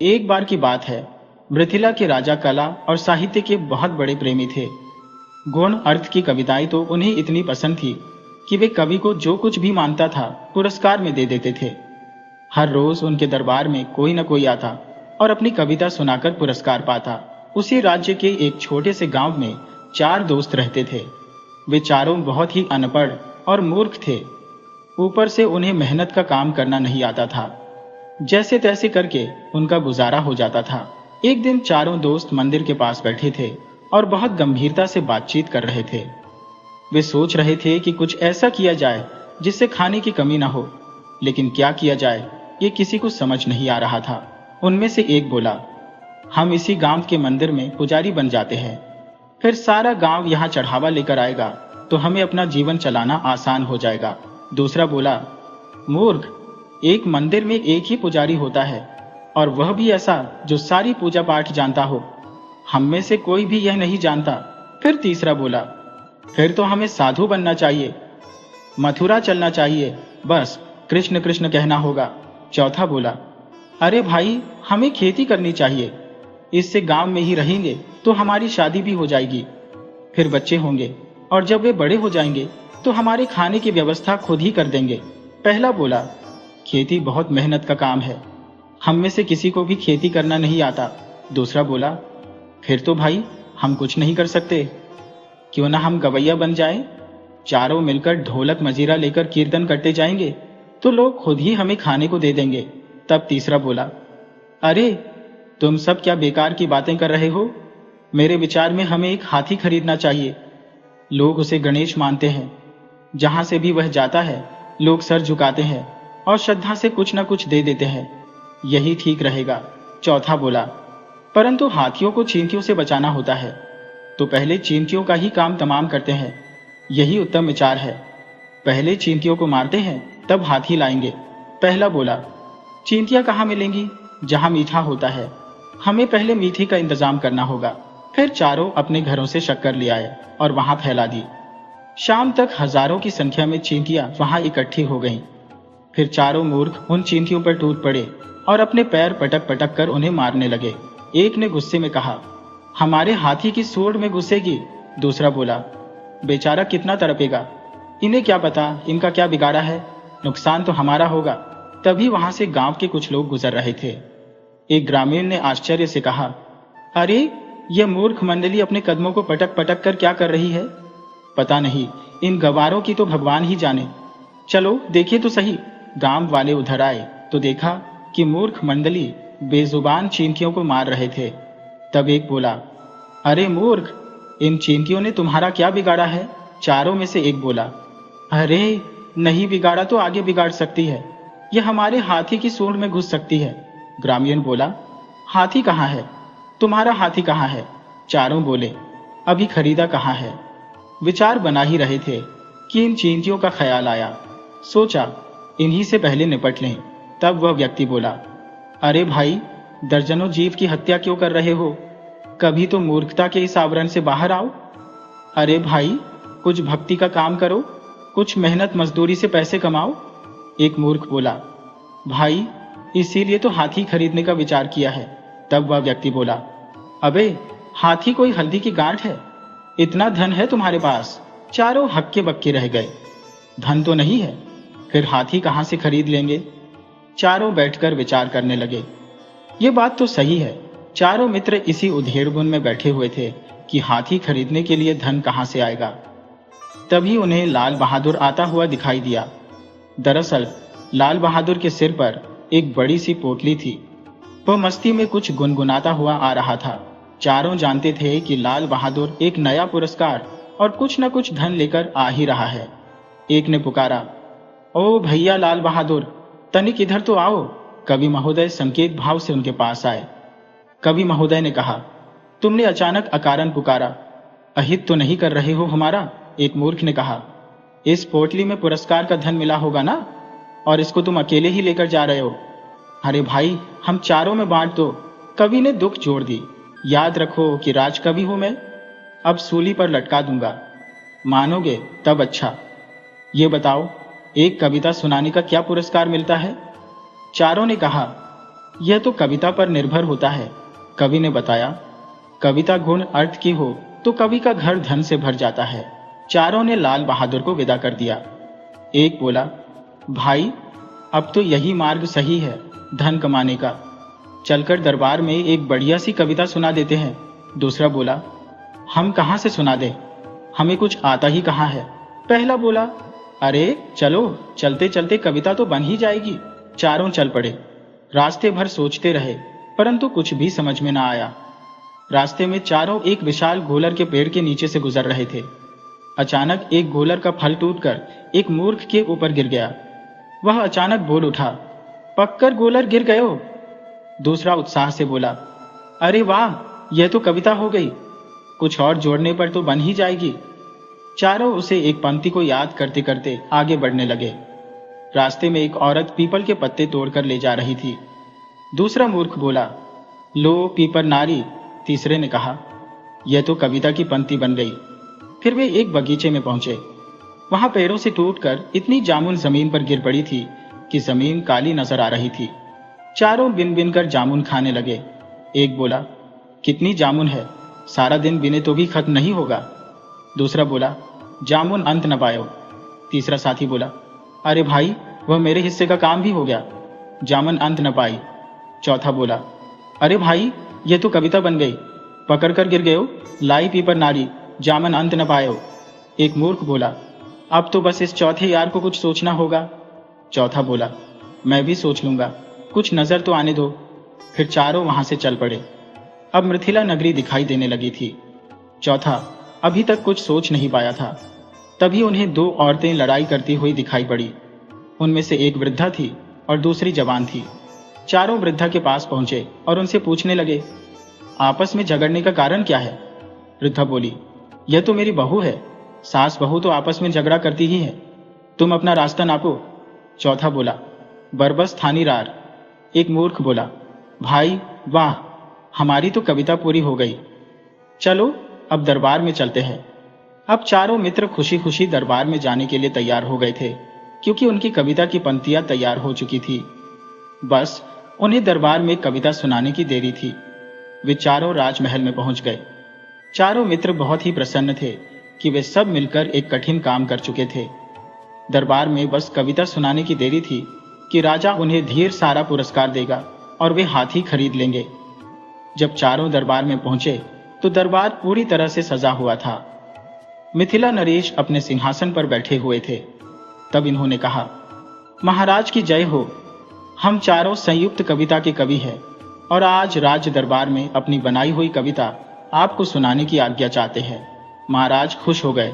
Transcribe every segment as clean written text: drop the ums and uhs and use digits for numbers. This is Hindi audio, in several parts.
एक बार की बात है, मृथिला के राजा कला और साहित्य के बहुत बड़े प्रेमी थे। गुण अर्थ की कविताएं तो उन्हें इतनी पसंद थी कि वे कवि को जो कुछ भी मांगता था पुरस्कार में दे देते थे। हर रोज उनके दरबार में कोई न कोई आता और अपनी कविता सुनाकर पुरस्कार पाता। उसी राज्य के एक छोटे से गांव में 4 दोस्त रहते थे। वे चारों बहुत ही अनपढ़ और मूर्ख थे। ऊपर से उन्हें मेहनत का काम करना नहीं आता था। जैसे तैसे करके उनका गुजारा हो जाता था। एक दिन चारों दोस्त मंदिर के पास बैठे थे और बहुत गंभीरता से बातचीत कर रहे थे। वे सोच रहे थे कि कुछ ऐसा किया जाए जिससे खाने की कमी ना हो, लेकिन क्या किया जाए ये किसी को समझ नहीं आ रहा था। उनमें से एक बोला, हम इसी गांव के मंदिर में पुजारी बन जाते हैं, फिर सारा गांव यहाँ चढ़ावा लेकर आएगा तो हमें अपना जीवन चलाना आसान हो जाएगा। दूसरा बोला, मूर्ख, एक मंदिर में एक ही पुजारी होता है और वह भी ऐसा जो सारी पूजा पाठ जानता हो। हम में से कोई भी यह नहीं जानता। फिर तीसरा बोला, फिर तो हमें साधु बनना चाहिए, मथुरा चलना चाहिए, बस कृष्ण कृष्ण कहना होगा। चौथा बोला, अरे भाई, हमें खेती करनी चाहिए, इससे गांव में ही रहेंगे तो हमारी शादी भी हो जाएगी, फिर बच्चे होंगे और जब वे बड़े हो जाएंगे तो हमारे खाने की व्यवस्था खुद ही कर देंगे। पहला बोला, खेती बहुत मेहनत का काम है, हम में से किसी को भी खेती करना नहीं आता। दूसरा बोला, फिर तो भाई हम कुछ नहीं कर सकते, क्यों ना हम गवैया बन जाएं? चारों मिलकर ढोलक मजीरा लेकर कीर्तन करते जाएंगे तो लोग खुद ही हमें खाने को दे देंगे। तब तीसरा बोला, अरे तुम सब क्या बेकार की बातें कर रहे हो? मेरे विचार में हमें एक हाथी खरीदना चाहिए। लोग उसे गणेश मानते हैं, जहां से भी वह जाता है लोग सर झुकाते हैं और श्रद्धा से कुछ न कुछ दे देते हैं, यही ठीक रहेगा। चौथा बोला, परंतु हाथियों को चींटियों से बचाना होता है, तो पहले चींटियों का ही काम तमाम करते हैं, यही उत्तम विचार है। पहले चींटियों को मारते हैं तब हाथी लाएंगे। पहला बोला, चींटियां कहाँ मिलेंगी? जहां मीठा होता है, हमें पहले मीठी का इंतजाम करना होगा। फिर चारों अपने घरों से शक्कर ले आए और वहां फैला दी। शाम तक हजारों की संख्या में चींटियां वहां इकट्ठी हो गईं। फिर चारों मूर्ख उन चींटियों पर टूट पड़े और अपने पैर पटक पटक कर उन्हें मारने लगे। एक ने गुस्से में कहा, हमारे हाथी की सूंड में घुसेगी। दूसरा बोला, बेचारा कितना तड़पेगा, इन्हें क्या पता इनका क्या बिगाड़ा है, नुकसान तो हमारा होगा। तभी वहां से गांव के कुछ लोग गुजर रहे थे। एक ग्रामीण ने आश्चर्य से कहा, अरे यह मूर्ख मंडली अपने कदमों को पटक पटक कर क्या कर रही है? पता नहीं, इन गवारों की तो भगवान ही जाने। चलो देखिए तो सही। गांव वाले उधर आए तो देखा कि मूर्ख मंडली बेजुबान चींटियों को मार रहे थे। तब एक बोला, अरे मूर्ख, इन चींटियों ने तुम्हारा क्या बिगाड़ा है? चारों में से एक बोला, अरे नहीं बिगाड़ा तो आगे बिगाड़ सकती है, यह हमारे हाथी की सूंड में घुस सकती है। ग्रामीण बोला, हाथी कहाँ है? तुम्हारा हाथी कहाँ है? चारों बोले, अभी खरीदा कहाँ है। विचार बना ही रहे थे कि इन चींटियों का ख्याल आया। सोचा इन्हीं से पहले निपट लें। तब वह व्यक्ति बोला, अरे भाई, दर्जनों जीव की हत्या क्यों कर रहे हो? कभी तो मूर्खता के इस आवरण से बाहर आओ। अरे भाई, कुछ भक्ति का काम करो, कुछ मेहनत मजदूरी से पैसे कमाओ। एक मूर्ख बोला, भाई इसीलिए तो हाथी खरीदने का विचार किया है। तब वह व्यक्ति बोला, अबे हाथी कोई हल्दी की गांठ है, इतना धन है तुम्हारे पास? चारों हक्के बक्के रह गए। धन तो नहीं है, फिर हाथी कहां से खरीद लेंगे? चारों बैठकर विचार करने लगे। ये बात तो सही है। चारों मित्र इसी उधेड़बुन में बैठे हुए थे कि हाथी खरीदने के लिए धन कहां से आएगा। तभी उन्हें लाल बहादुर आता हुआ दिखाई दिया। दरअसल लाल बहादुर के सिर पर एक बड़ी सी पोटली थी। वह मस्ती में कुछ गुनगुनाता हुआ आ रहा था। चारों जानते थे कि लाल बहादुर एक नया पुरस्कार और कुछ न कुछ धन लेकर आ ही रहा है। एक ने पुकारा, ओ भैया लाल बहादुर, तनिक इधर तो आओ। कवि महोदय संकेत भाव से उनके पास आए। कवि महोदय ने कहा, तुमने अचानक अकारण पुकारा, अहित तो नहीं कर रहे हो हमारा? एक मूर्ख ने कहा, इस पोटली में पुरस्कार का धन मिला होगा ना, और इसको तुम अकेले ही लेकर जा रहे हो? अरे भाई, हम चारों में बांट दो। कवि ने दुख जोड़ दी, याद रखो कि राजकवि हूं मैं, अब सूली पर लटका दूंगा, मानोगे तब अच्छा। ये बताओ, एक कविता सुनाने का क्या पुरस्कार मिलता है? चारों ने कहा, यह तो कविता पर निर्भर होता है। कवि ने बताया, कविता गुण अर्थ की हो तो कवि का घर धन से भर जाता है। चारों ने लाल बहादुर को विदा कर दिया। एक बोला, भाई अब तो यही मार्ग सही है धन कमाने का, चलकर दरबार में एक बढ़िया सी कविता सुना देते हैं। दूसरा बोला, हम कहाँ से सुना दें, हमें कुछ आता ही कहाँ है। पहला बोला, अरे चलो, चलते चलते कविता तो बन ही जाएगी। चारों चल पड़े। रास्ते भर सोचते रहे, परंतु कुछ भी समझ में ना आया। रास्ते में चारों एक विशाल गोलर के पेड़ के नीचे से गुजर रहे थे। अचानक एक गोलर का फल टूटकर एक मूर्ख के ऊपर गिर गया। वह अचानक बोल उठा, पककर गोलर गिर गयो। दूसरा उत्साह से बोला, अरे वाह, यह तो कविता हो गई, कुछ और जोड़ने पर तो बन ही जाएगी। चारों उसे एक पंक्ति को याद करते करते आगे बढ़ने लगे। रास्ते में एक औरत पीपल के पत्ते तोड़कर ले जा रही थी। दूसरा मूर्ख बोला, लो पीपर नारी। तीसरे ने कहा, यह तो कविता की पंक्ति बन गई। फिर वे एक बगीचे में पहुंचे। वहां पैरों से टूटकर इतनी जामुन जमीन पर गिर पड़ी थी कि जमीन काली नजर आ रही थी। चारों बिन बिन कर जामुन खाने लगे। एक बोला, कितनी जामुन है, सारा दिन बिने तो भी खत्म नहीं होगा। दूसरा बोला, जामुन अंत न पायो। तीसरा साथी बोला, अरे भाई, वह मेरे हिस्से का काम भी हो गया, जामुन अंत न पाई। चौथा बोला, अरे भाई, यह तो कविता बन गई, पकड़ कर गिर गयो, लाई पीपर नारी, जामुन अंत न पायो। एक मूर्ख बोला, अब तो बस इस चौथे यार को कुछ सोचना होगा। चौथा बोला, मैं भी सोच लूंगा, कुछ नजर तो आने दो। फिर चारों वहां से चल पड़े। अब मिथिला नगरी दिखाई देने लगी थी। चौथा अभी तक कुछ सोच नहीं पाया था। तभी उन्हें दो औरतें लड़ाई करती हुई दिखाई पड़ी। उनमें से एक वृद्धा थी और दूसरी जवान थी। चारों वृद्धा के पास पहुंचे और उनसे पूछने लगे, आपस में झगड़ने का कारण क्या है? वृद्धा बोली, यह तो मेरी बहू है, सास बहू तो आपस में झगड़ा करती ही है, तुम अपना रास्ता नापो। चौथा बोला, बरबस थानी रार। एक मूर्ख बोला, भाई वाह, हमारी तो कविता पूरी हो गई, चलो अब दरबार में चलते हैं। अब चारों मित्र खुशी खुशी दरबार में जाने के लिए तैयार हो गए थे, क्योंकि उनकी कविता की पंक्तियां तैयार हो चुकी थी। बस उन्हें दरबार में कविता सुनाने की देरी थी। वे चारों राजमहल में पहुंच गए। चारों मित्र बहुत ही प्रसन्न थे कि वे सब मिलकर एक कठिन काम कर चुके थे। दरबार में बस कविता सुनाने की देरी थी कि राजा उन्हें ढेर सारा पुरस्कार देगा और वे हाथी खरीद लेंगे। जब चारों दरबार में पहुंचे तो दरबार पूरी तरह से सजा हुआ था। मिथिला नरेश अपने सिंहासन पर बैठे हुए थे। तब इन्होंने कहा, महाराज की जय हो, हम चारों संयुक्त कविता के कवि हैं और आज राज्य दरबार में अपनी बनाई हुई कविता आपको सुनाने की आज्ञा चाहते हैं। महाराज खुश हो गए।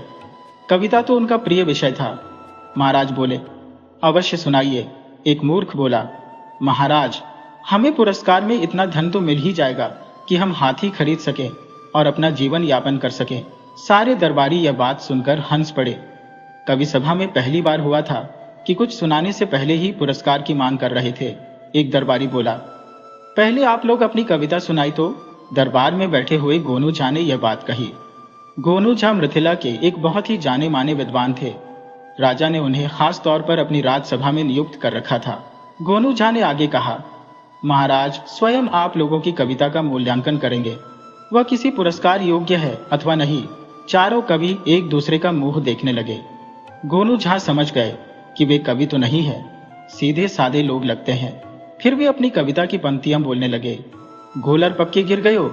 कविता तो उनका प्रिय विषय था। महाराज बोले, अवश्य सुनाइए। एक मूर्ख बोला, महाराज, हमें पुरस्कार में इतना धन तो मिल ही जाएगा कि हम हाथी खरीद सकें और अपना जीवन यापन कर सकें। सारे दरबारी यह बात सुनकर हंस पड़े। कवि सभा में पहली बार हुआ था कि कुछ सुनाने से पहले ही पुरस्कार की मांग कर रहे थे। एक दरबारी बोला, पहले आप लोग अपनी कविता सुनाई तो। दरबार में बैठे हुए गोनू झा ने यह बात कही। गोनू झा मृथिला के एक बहुत ही जाने माने विद्वान थे। राजा ने उन्हें खास तौर पर अपनी राजसभा में नियुक्त कर रखा था। गोनू झा ने आगे कहा, महाराज स्वयं आप लोगों की कविता का मूल्यांकन करेंगे, वह किसी पुरस्कार योग्य है अथवा नहीं। चारों कवि एक दूसरे का मुंह देखने लगे। गोनू झा समझ गए कि वे कवि तो नहीं है, सीधे साधे लोग लगते हैं। फिर वे अपनी कविता की पंक्तियां बोलने लगे। गोलर पक्के गिर गयो,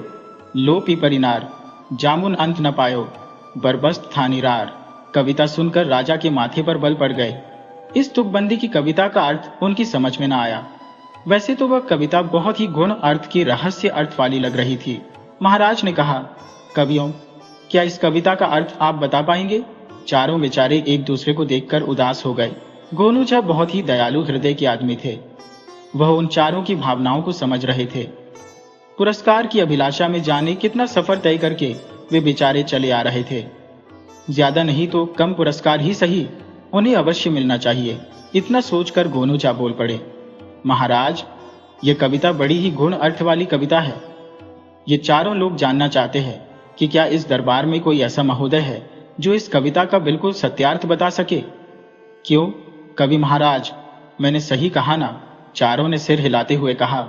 लो पीपरिनार, जामुन अंत न पायो, बरबस्त थानी रार। कविता सुनकर राजा के माथे पर बल पड़ गए। इस तुकबंदी की कविता का अर्थ उनकी समझ में न आया। वैसे तो वह कविता बहुत ही गुण अर्थ की रहस्य अर्थ वाली लग रही थी। महाराज ने कहा, कवियों, क्या इस कविता का अर्थ आप बता पाएंगे? चारों बेचारे एक दूसरे को देखकर उदास हो गए। गोनू झा बहुत ही दयालु हृदय के आदमी थे। वह उन चारों की भावनाओं को समझ रहे थे। पुरस्कार की अभिलाषा में जाने कितना सफर तय करके वे बेचारे चले आ रहे थे। ज्यादा नहीं तो कम पुरस्कार ही सही, उन्हें अवश्य मिलना चाहिए। इतना सोचकर गोनू झा बोल पड़े, महाराज, यह कविता बड़ी ही गुण अर्थ वाली कविता है। ये चारों लोग जानना चाहते हैं कि क्या इस दरबार में कोई ऐसा महोदय है जो इस कविता का बिल्कुल सत्यार्थ बता सके। क्यों कवि महाराज, मैंने सही कहा ना? चारों ने सिर हिलाते हुए कहा,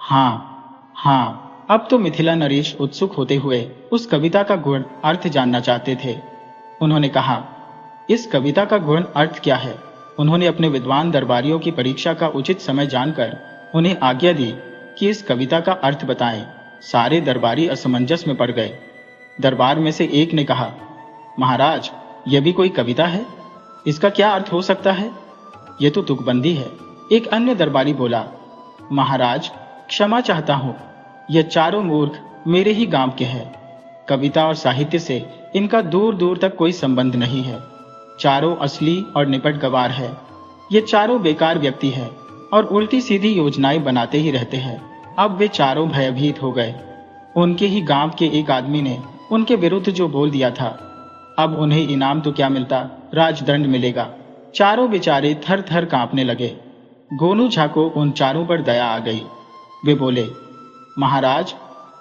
हाँ हाँ, अब तो मिथिला नरेश उत्सुक होते हुए उस कविता का गुण अर्थ जानना चाहते थे। उन्होंने कहा, इस कविता का गुण अर्थ क्या है? उन्होंने अपने विद्वान दरबारियों की परीक्षा का उचित समय जानकर उन्हें आज्ञा दी कि इस कविता का अर्थ बताएं। सारे दरबारी असमंजस में पड़ गए। दरबार में से एक ने कहा, महाराज, यह भी कोई कविता है? इसका क्या अर्थ हो सकता है? यह तो तुकबंदी है। एक अन्य दरबारी बोला, महाराज, क्षमा चाहता हूं, यह चारों मूर्ख मेरे ही गांव के हैं। कविता और साहित्य से इनका दूर दूर तक कोई संबंध नहीं है। चारों असली और निपट गवार है। ये चारों बेकार व्यक्ति है और उल्टी सीधी योजनाएं बनाते ही रहते हैं। अब वे चारों भयभीत हो गए। उनके ही गांव के एक आदमी ने उनके विरुद्ध जो बोल दिया था, अब उन्हें इनाम तो क्या मिलता, राजदंड मिलेगा। चारों बेचारे थर थर कांपने लगे। गोनू झा को उन चारों पर दया आ गई। वे बोले, महाराज,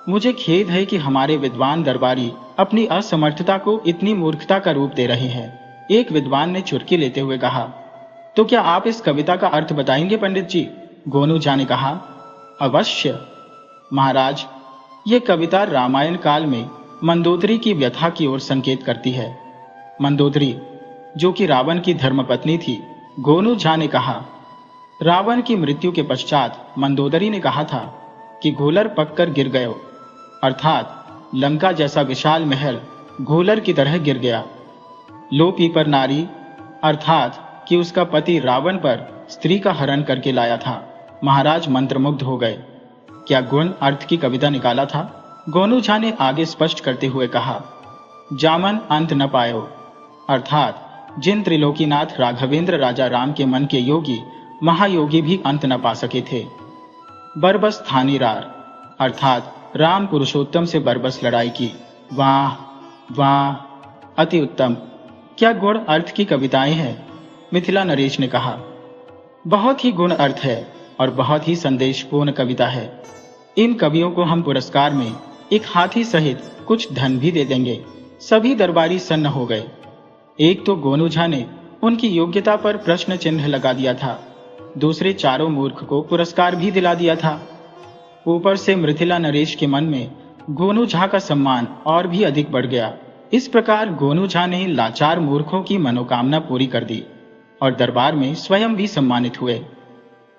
मुझे खेद है कि हमारे विद्वान दरबारी अपनी असमर्थता को इतनी मूर्खता का रूप दे रहे हैं। एक विद्वान ने चुटकी लेते हुए कहा, तो क्या आप इस कविता का अर्थ बताएंगे पंडित जी? गोनू झा ने कहा, अवश्य महाराज। ये कविता रामायण काल में मंदोदरी की व्यथा की ओर संकेत करती है। मंदोदरी, जो कि रावण की धर्मपत्नी थी। गोनू झा ने कहा, रावण की मृत्यु के पश्चात मंदोदरी ने कहा था कि घोलर पककर गिर गयो, अर्थात लंका जैसा विशाल महल घोलर की तरह गिर गया। लो पीपर नारी, अर्थात कि उसका पति रावण पर स्त्री का हरण करके लाया था। महाराज मंत्रमुग्ध हो गए। क्या गुण अर्थ की कविता निकाला था? गोनू झा ने आगे स्पष्ट करते हुए कहा, जामन अंत न पायो, अर्थात जिन त्रिलोकीनाथ राघवेंद्र राजा राम के मन के योगी महायोगी भी अंत न पा सके थे। बरबस थानीरार, अर्थात राम पुरुषोत्तम से बरबस लड़ाई की। वाह वाह, अति उत्तम। क्या गुण अर्थ की कविताएं हैं? मिथिला नरेश ने कहा, बहुत ही गुण अर्थ है और बहुत ही संदेशपूर्ण कविता है। इन कवियों को हम पुरस्कार में एक हाथी सहित कुछ धन भी दे देंगे। सभी दरबारी सन्न हो गए। एक तो गोनू झा ने उनकी योग्यता पर प्रश्न चिन्ह लगा दिया था, दूसरे चारों मूर्ख को पुरस्कार भी दिला दिया था। ऊपर से मिथिला नरेश के मन में गोनू झा का सम्मान और भी अधिक बढ़ गया। इस प्रकार गोनू झा ने लाचार मूर्खों की मनोकामना पूरी कर दी और दरबार में स्वयं भी सम्मानित हुए।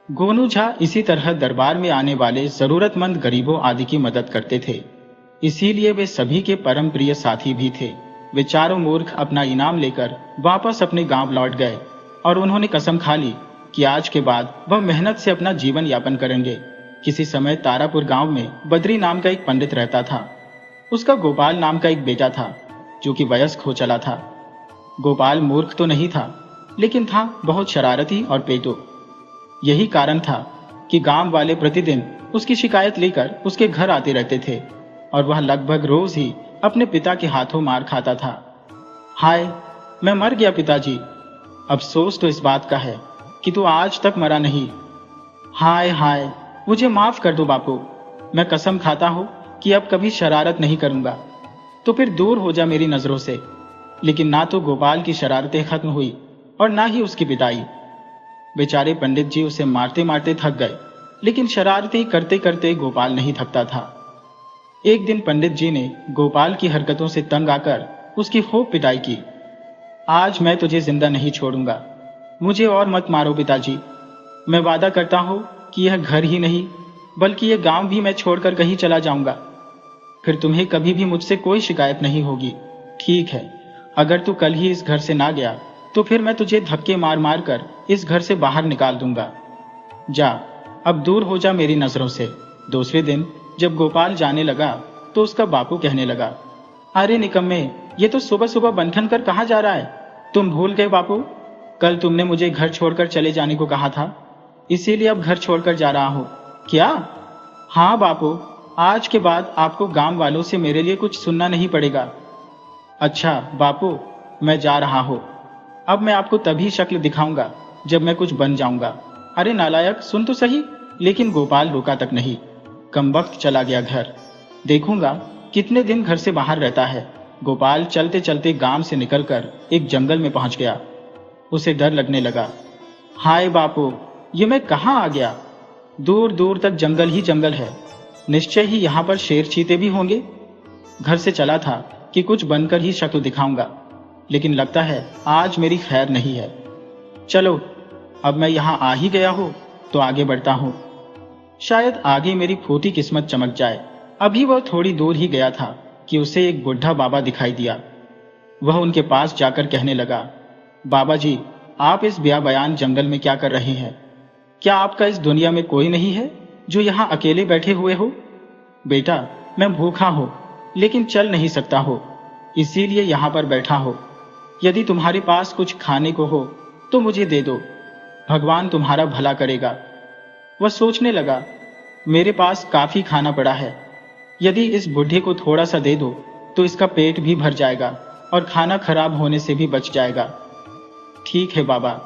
गोनू झा इसी तरह दरबार में आने वाले जरूरतमंद गरीबों आदि की मदद करते थे। इसीलिए वे सभी के परम प्रिय साथी भी थे। वे चारों मूर्ख अपना इनाम लेकर वापस अपने गांव लौट गए और उन्होंने कसम खा ली कि आज के बाद वह मेहनत से अपना जीवन यापन करेंगे। किसी समय तारापुर गांव में बद्री नाम का एक पंडित रहता था। उसका गोपाल नाम का एक बेटा था जो कि वयस्क हो चला था। गोपाल मूर्ख तो नहीं था, लेकिन था बहुत शरारती और पेटू। यही कारण था कि गांव वाले प्रतिदिन उसकी शिकायत लेकर उसके घर आते रहते थे और वह लगभग रोज ही अपने पिता के हाथों मार खाता था। हाय, मैं मर गया पिताजी। अफसोस तो इस बात का है कि तू आज तक मरा नहीं। हाय हाय, मुझे माफ कर दो बापू। मैं कसम खाता हूं कि अब कभी शरारत नहीं करूंगा। तो फिर दूर हो जा मेरी नजरों से। लेकिन ना तो गोपाल की शरारतें खत्म हुई और ना ही उसकी पिटाई। बेचारे पंडित जी उसे मारते मारते थक गए, लेकिन शरारतें करते करते गोपाल नहीं थकता था। एक दिन पंडित जी ने गोपाल की हरकतों से तंग आकर उसकी खूब पिटाई की। आज मैं तुझे जिंदा नहीं छोड़ूंगा। मुझे और मत मारो पिताजी। मैं वादा करता हूं कि यह घर ही नहीं बल्कि यह गांव भी मैं छोड़कर कहीं चला जाऊंगा। फिर तुम्हें कभी भी मुझसे कोई शिकायत नहीं होगी। ठीक है, अगर तू कल ही इस घर से ना गया तो फिर मैं तुझे धक्के मार मार कर इस घर से बाहर निकाल दूंगा। जा, अब दूर हो जा मेरी नजरों से। दूसरे दिन जब गोपाल जाने लगा तो उसका बापू कहने लगा, अरे निकम्मे, ये तो सुबह सुबह बंधन कर कहाँ जा रहा है? तुम भूल गए बापू, कल तुमने मुझे घर छोड़कर चले जाने को कहा था, इसीलिए अब घर छोड़कर जा रहा हूं। क्या? हाँ बापू, आज के बाद आपको गांव वालों से मेरे लिए कुछ सुनना नहीं पड़ेगा। अच्छा बापू, मैं जा रहा हूं। अब मैं आपको तभी शक्ल दिखाऊंगा जब मैं कुछ बन जाऊंगा। अरे नालायक, सुन तो सही। लेकिन गोपाल रुका तक नहीं, कमबख्त चला गया घर। देखूंगा कितने दिन घर से बाहर रहता है। गोपाल चलते चलते गांव से निकलकर एक जंगल में पहुंच गया। उसे डर लगने लगा। हाय बापू, ये मैं कहाँ आ गया? दूर दूर तक जंगल ही जंगल है। निश्चय ही यहाँ पर शेर चीते भी होंगे। घर से चला था कि कुछ बनकर ही शक्ल दिखाऊंगा, लेकिन लगता है आज मेरी खैर नहीं है। चलो, अब मैं यहाँ आ ही गया हूँ तो आगे बढ़ता हूँ। शायद आगे मेरी फूटी किस्मत चमक जाए। अभी वह थोड़ी दूर ही गया था कि उसे एक बुढ़ा बाबा दिखाई दिया। वह उनके पास जाकर कहने लगा, बाबा जी, आप इस बेयाबयान जंगल में क्या कर रहे हैं? क्या आपका इस दुनिया में कोई नहीं है जो यहाँ अकेले बैठे हुए हो? बेटा, मैं भूखा हूँ लेकिन चल नहीं सकता हो, इसीलिए यहाँ पर बैठा हो। यदि तुम्हारे पास कुछ खाने को हो तो मुझे दे दो, भगवान तुम्हारा भला करेगा। वह सोचने लगा, मेरे पास काफी खाना पड़ा है, यदि इस बूढ़े को थोड़ा सा दे दो तो इसका पेट भी भर जाएगा और खाना खराब होने से भी बच जाएगा। ठीक है बाबा,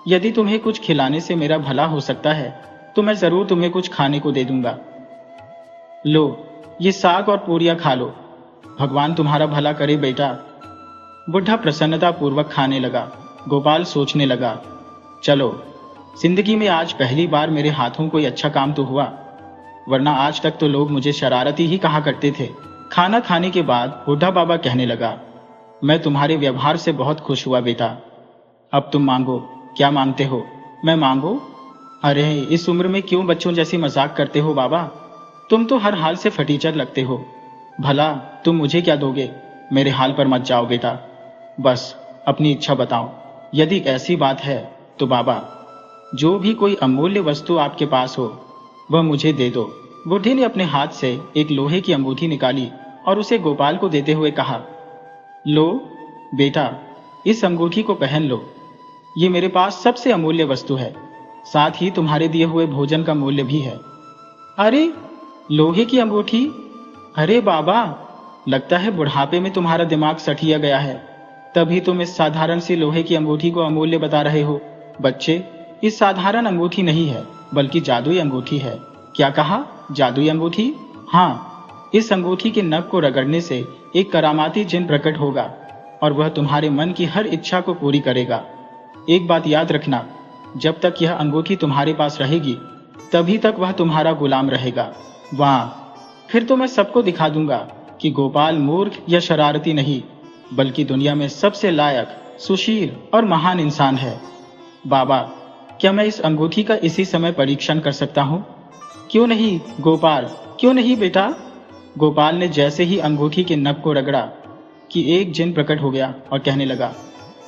यदि तुम्हें कुछ खिलाने से मेरा भला हो सकता है तो मैं जरूर तुम्हें कुछ खाने को दे दूंगा। लो, ये साग और पूरियां खा लो, भगवान तुम्हारा भला करे बेटा। बुढ़ा प्रसन्नता पूर्वक खाने लगा। गोपाल सोचने लगा, चलो, जिंदगी में आज पहली बार मेरे हाथों कोई अच्छा काम तो हुआ, वरना आज तक तो लोग मुझे शरारती ही कहा करते थे। खाना खाने के बाद बुढ़ा बाबा कहने लगा, मैं तुम्हारे व्यवहार से बहुत खुश हुआ बेटा। अब तुम मांगो, क्या मांगते हो? मैं मांगो? अरे, इस उम्र में क्यों बच्चों जैसी मजाक करते हो बाबा? तुम तो हर हाल से फटीचर लगते हो। भला तुम मुझे क्या दोगे? मेरे हाल पर मत जाओ बेटा, बस अपनी इच्छा बताओ। यदि ऐसी बात है तो बाबा, जो भी कोई अमूल्य वस्तु आपके पास हो वह मुझे दे दो। बूढ़े ने अपने हाथ से एक लोहे की अंगूठी निकाली और उसे गोपाल को देते हुए कहा, लो बेटा, इस अंगूठी को पहन लो। ये मेरे पास सबसे अमूल्य वस्तु है, साथ ही तुम्हारे दिए हुए भोजन का मूल्य भी है। अरे, लोहे की अंगूठी? अरे बाबा, लगता है बुढ़ापे में तुम्हारा दिमाग सठिया गया है, तभी तुम इस साधारण सी लोहे की अंगूठी को अमूल्य बता रहे हो। बच्चे, इस साधारण अंगूठी नहीं है बल्कि जादुई अंगूठी है। क्या कहा? जादुई अंगूठी? हाँ, इस अंगूठी के नख को रगड़ने से एक करामाती जिन प्रकट होगा और वह तुम्हारे मन की हर इच्छा को पूरी करेगा। एक बात याद रखना, जब तक यह अंगूठी तुम्हारे पास रहेगी तभी तक वह तुम्हारा गुलाम रहेगा। वाह, फिर तो मैं सबको दिखा दूंगा कि गोपाल मूर्ख या शरारती नहीं बल्कि दुनिया में सबसे लायक, सुशील और महान इंसान है। बाबा, क्या मैं इस अंगूठी का इसी समय परीक्षण कर सकता हूँ? क्यों नहीं गोपाल, क्यों नहीं बेटा? गोपाल ने जैसे ही अंगूठी के नख को रगड़ा कि एक जिन प्रकट हो गया और कहने लगा,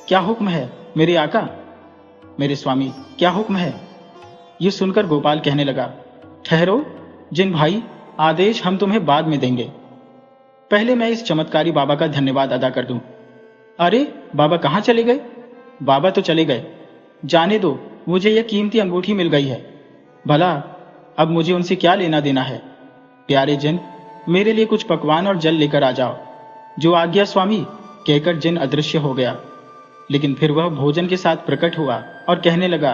क्या हुक्म है मेरे आका? मेरे स्वामी, क्या हुक्म है? ये सुनकर गोपाल कहने लगा, ठहरो जिन भाई, आदेश हम तुम्हें बाद में देंगे, पहले मैं इस चमत्कारी बाबा का धन्यवाद अदा कर दूं। अरे बाबा, कहाँ चले गए? बाबा तो चले गए, जाने दो, मुझे यह कीमती अंगूठी मिल गई है, भला अब मुझे उनसे क्या लेना देना है। प्यारे जिन, मेरे लिए कुछ पकवान और जल लेकर आ जाओ। जो आज्ञा स्वामी, कहकर जिन अदृश्य हो गया, लेकिन फिर वह भोजन के साथ प्रकट हुआ और कहने लगा,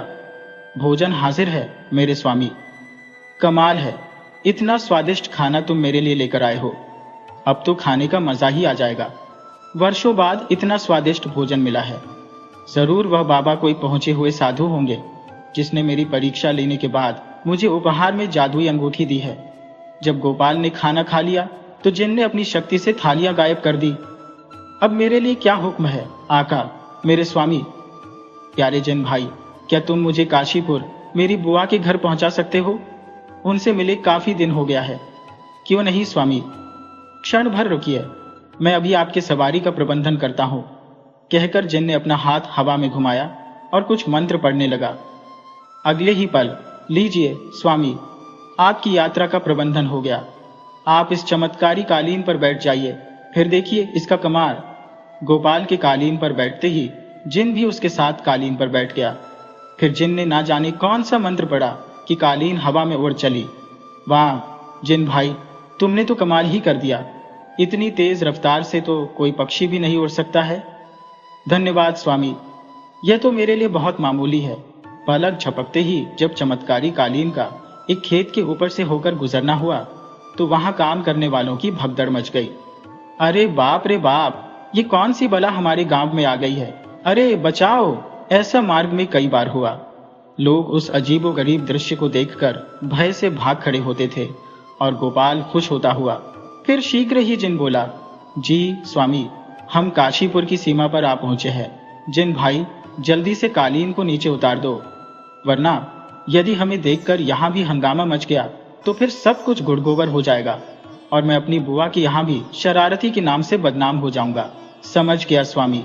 भोजन हाजिर है मेरे स्वामी। कमाल है, इतना स्वादिष्ट खाना तुम मेरे लिए लेकर आए हो, अब तो खाने का मजा ही आ जाएगा। वर्षों बाद इतना स्वादिष्ट भोजन मिला है। जरूर वह बाबा कोई पहुंचे हुए साधु होंगे जिसने मेरी परीक्षा लेने के बाद मुझे उपहार में जादुई अंगूठी दी है। जब गोपाल ने खाना खा लिया तो जिन ने अपनी शक्ति से थालियां गायब कर दी। अब मेरे लिए क्या हुक्म है आका, मेरे स्वामी? प्यारे जिन भाई, क्या तुम मुझे काशीपुर मेरी बुआ के घर पहुंचा सकते हो? उनसे मिले काफी दिन हो गया है। क्यों नहीं स्वामी, क्षण भर रुकिए, मैं अभी आपके सवारी का प्रबंधन करता हूं, कहकर जिन ने अपना हाथ हवा में घुमाया और कुछ मंत्र पढ़ने लगा। अगले ही पल, लीजिए स्वामी, आपकी यात्रा का प्रबंधन हो गया। आप इस चमत्कारी कालीन पर बैठ जाइए, फिर देखिए इसका कमाल। गोपाल के कालीन पर बैठते ही जिन भी उसके साथ कालीन पर बैठ गया। फिर जिन ने ना जाने कौन सा मंत्र पढ़ा कि कालीन हवा में उड़ चली। वाह जिन भाई, तुमने तो कमाल ही कर दिया, इतनी तेज रफ्तार से तो कोई पक्षी भी नहीं उड़ सकता है। धन्यवाद स्वामी, यह तो मेरे लिए बहुत मामूली है। पलक झपकते ही जब चमत्कारी कालीन का एक खेत के ऊपर से होकर गुजरना हुआ तो वहां काम करने वालों की भगदड़ मच गई। अरे बाप रे बाप, ये कौन सी बला हमारे गांव में आ गई है? अरे बचाओ! ऐसा मार्ग में कई बार हुआ। लोग उस अजीबोगरीब दृश्य को देखकर भय से भाग खड़े होते थे और गोपाल खुश होता हुआ फिर शीघ्र ही जिन बोला, जी स्वामी, हम काशीपुर की सीमा पर आ पहुंचे हैं। जिन भाई, जल्दी से कालीन को नीचे उतार दो, वरना यदि हमें देखकर यहाँ भी हंगामा मच गया तो फिर सब कुछ गुड़गोबर हो जाएगा और मैं अपनी बुआ के यहाँ भी शरारती के नाम से बदनाम हो जाऊंगा। समझ गया स्वामी,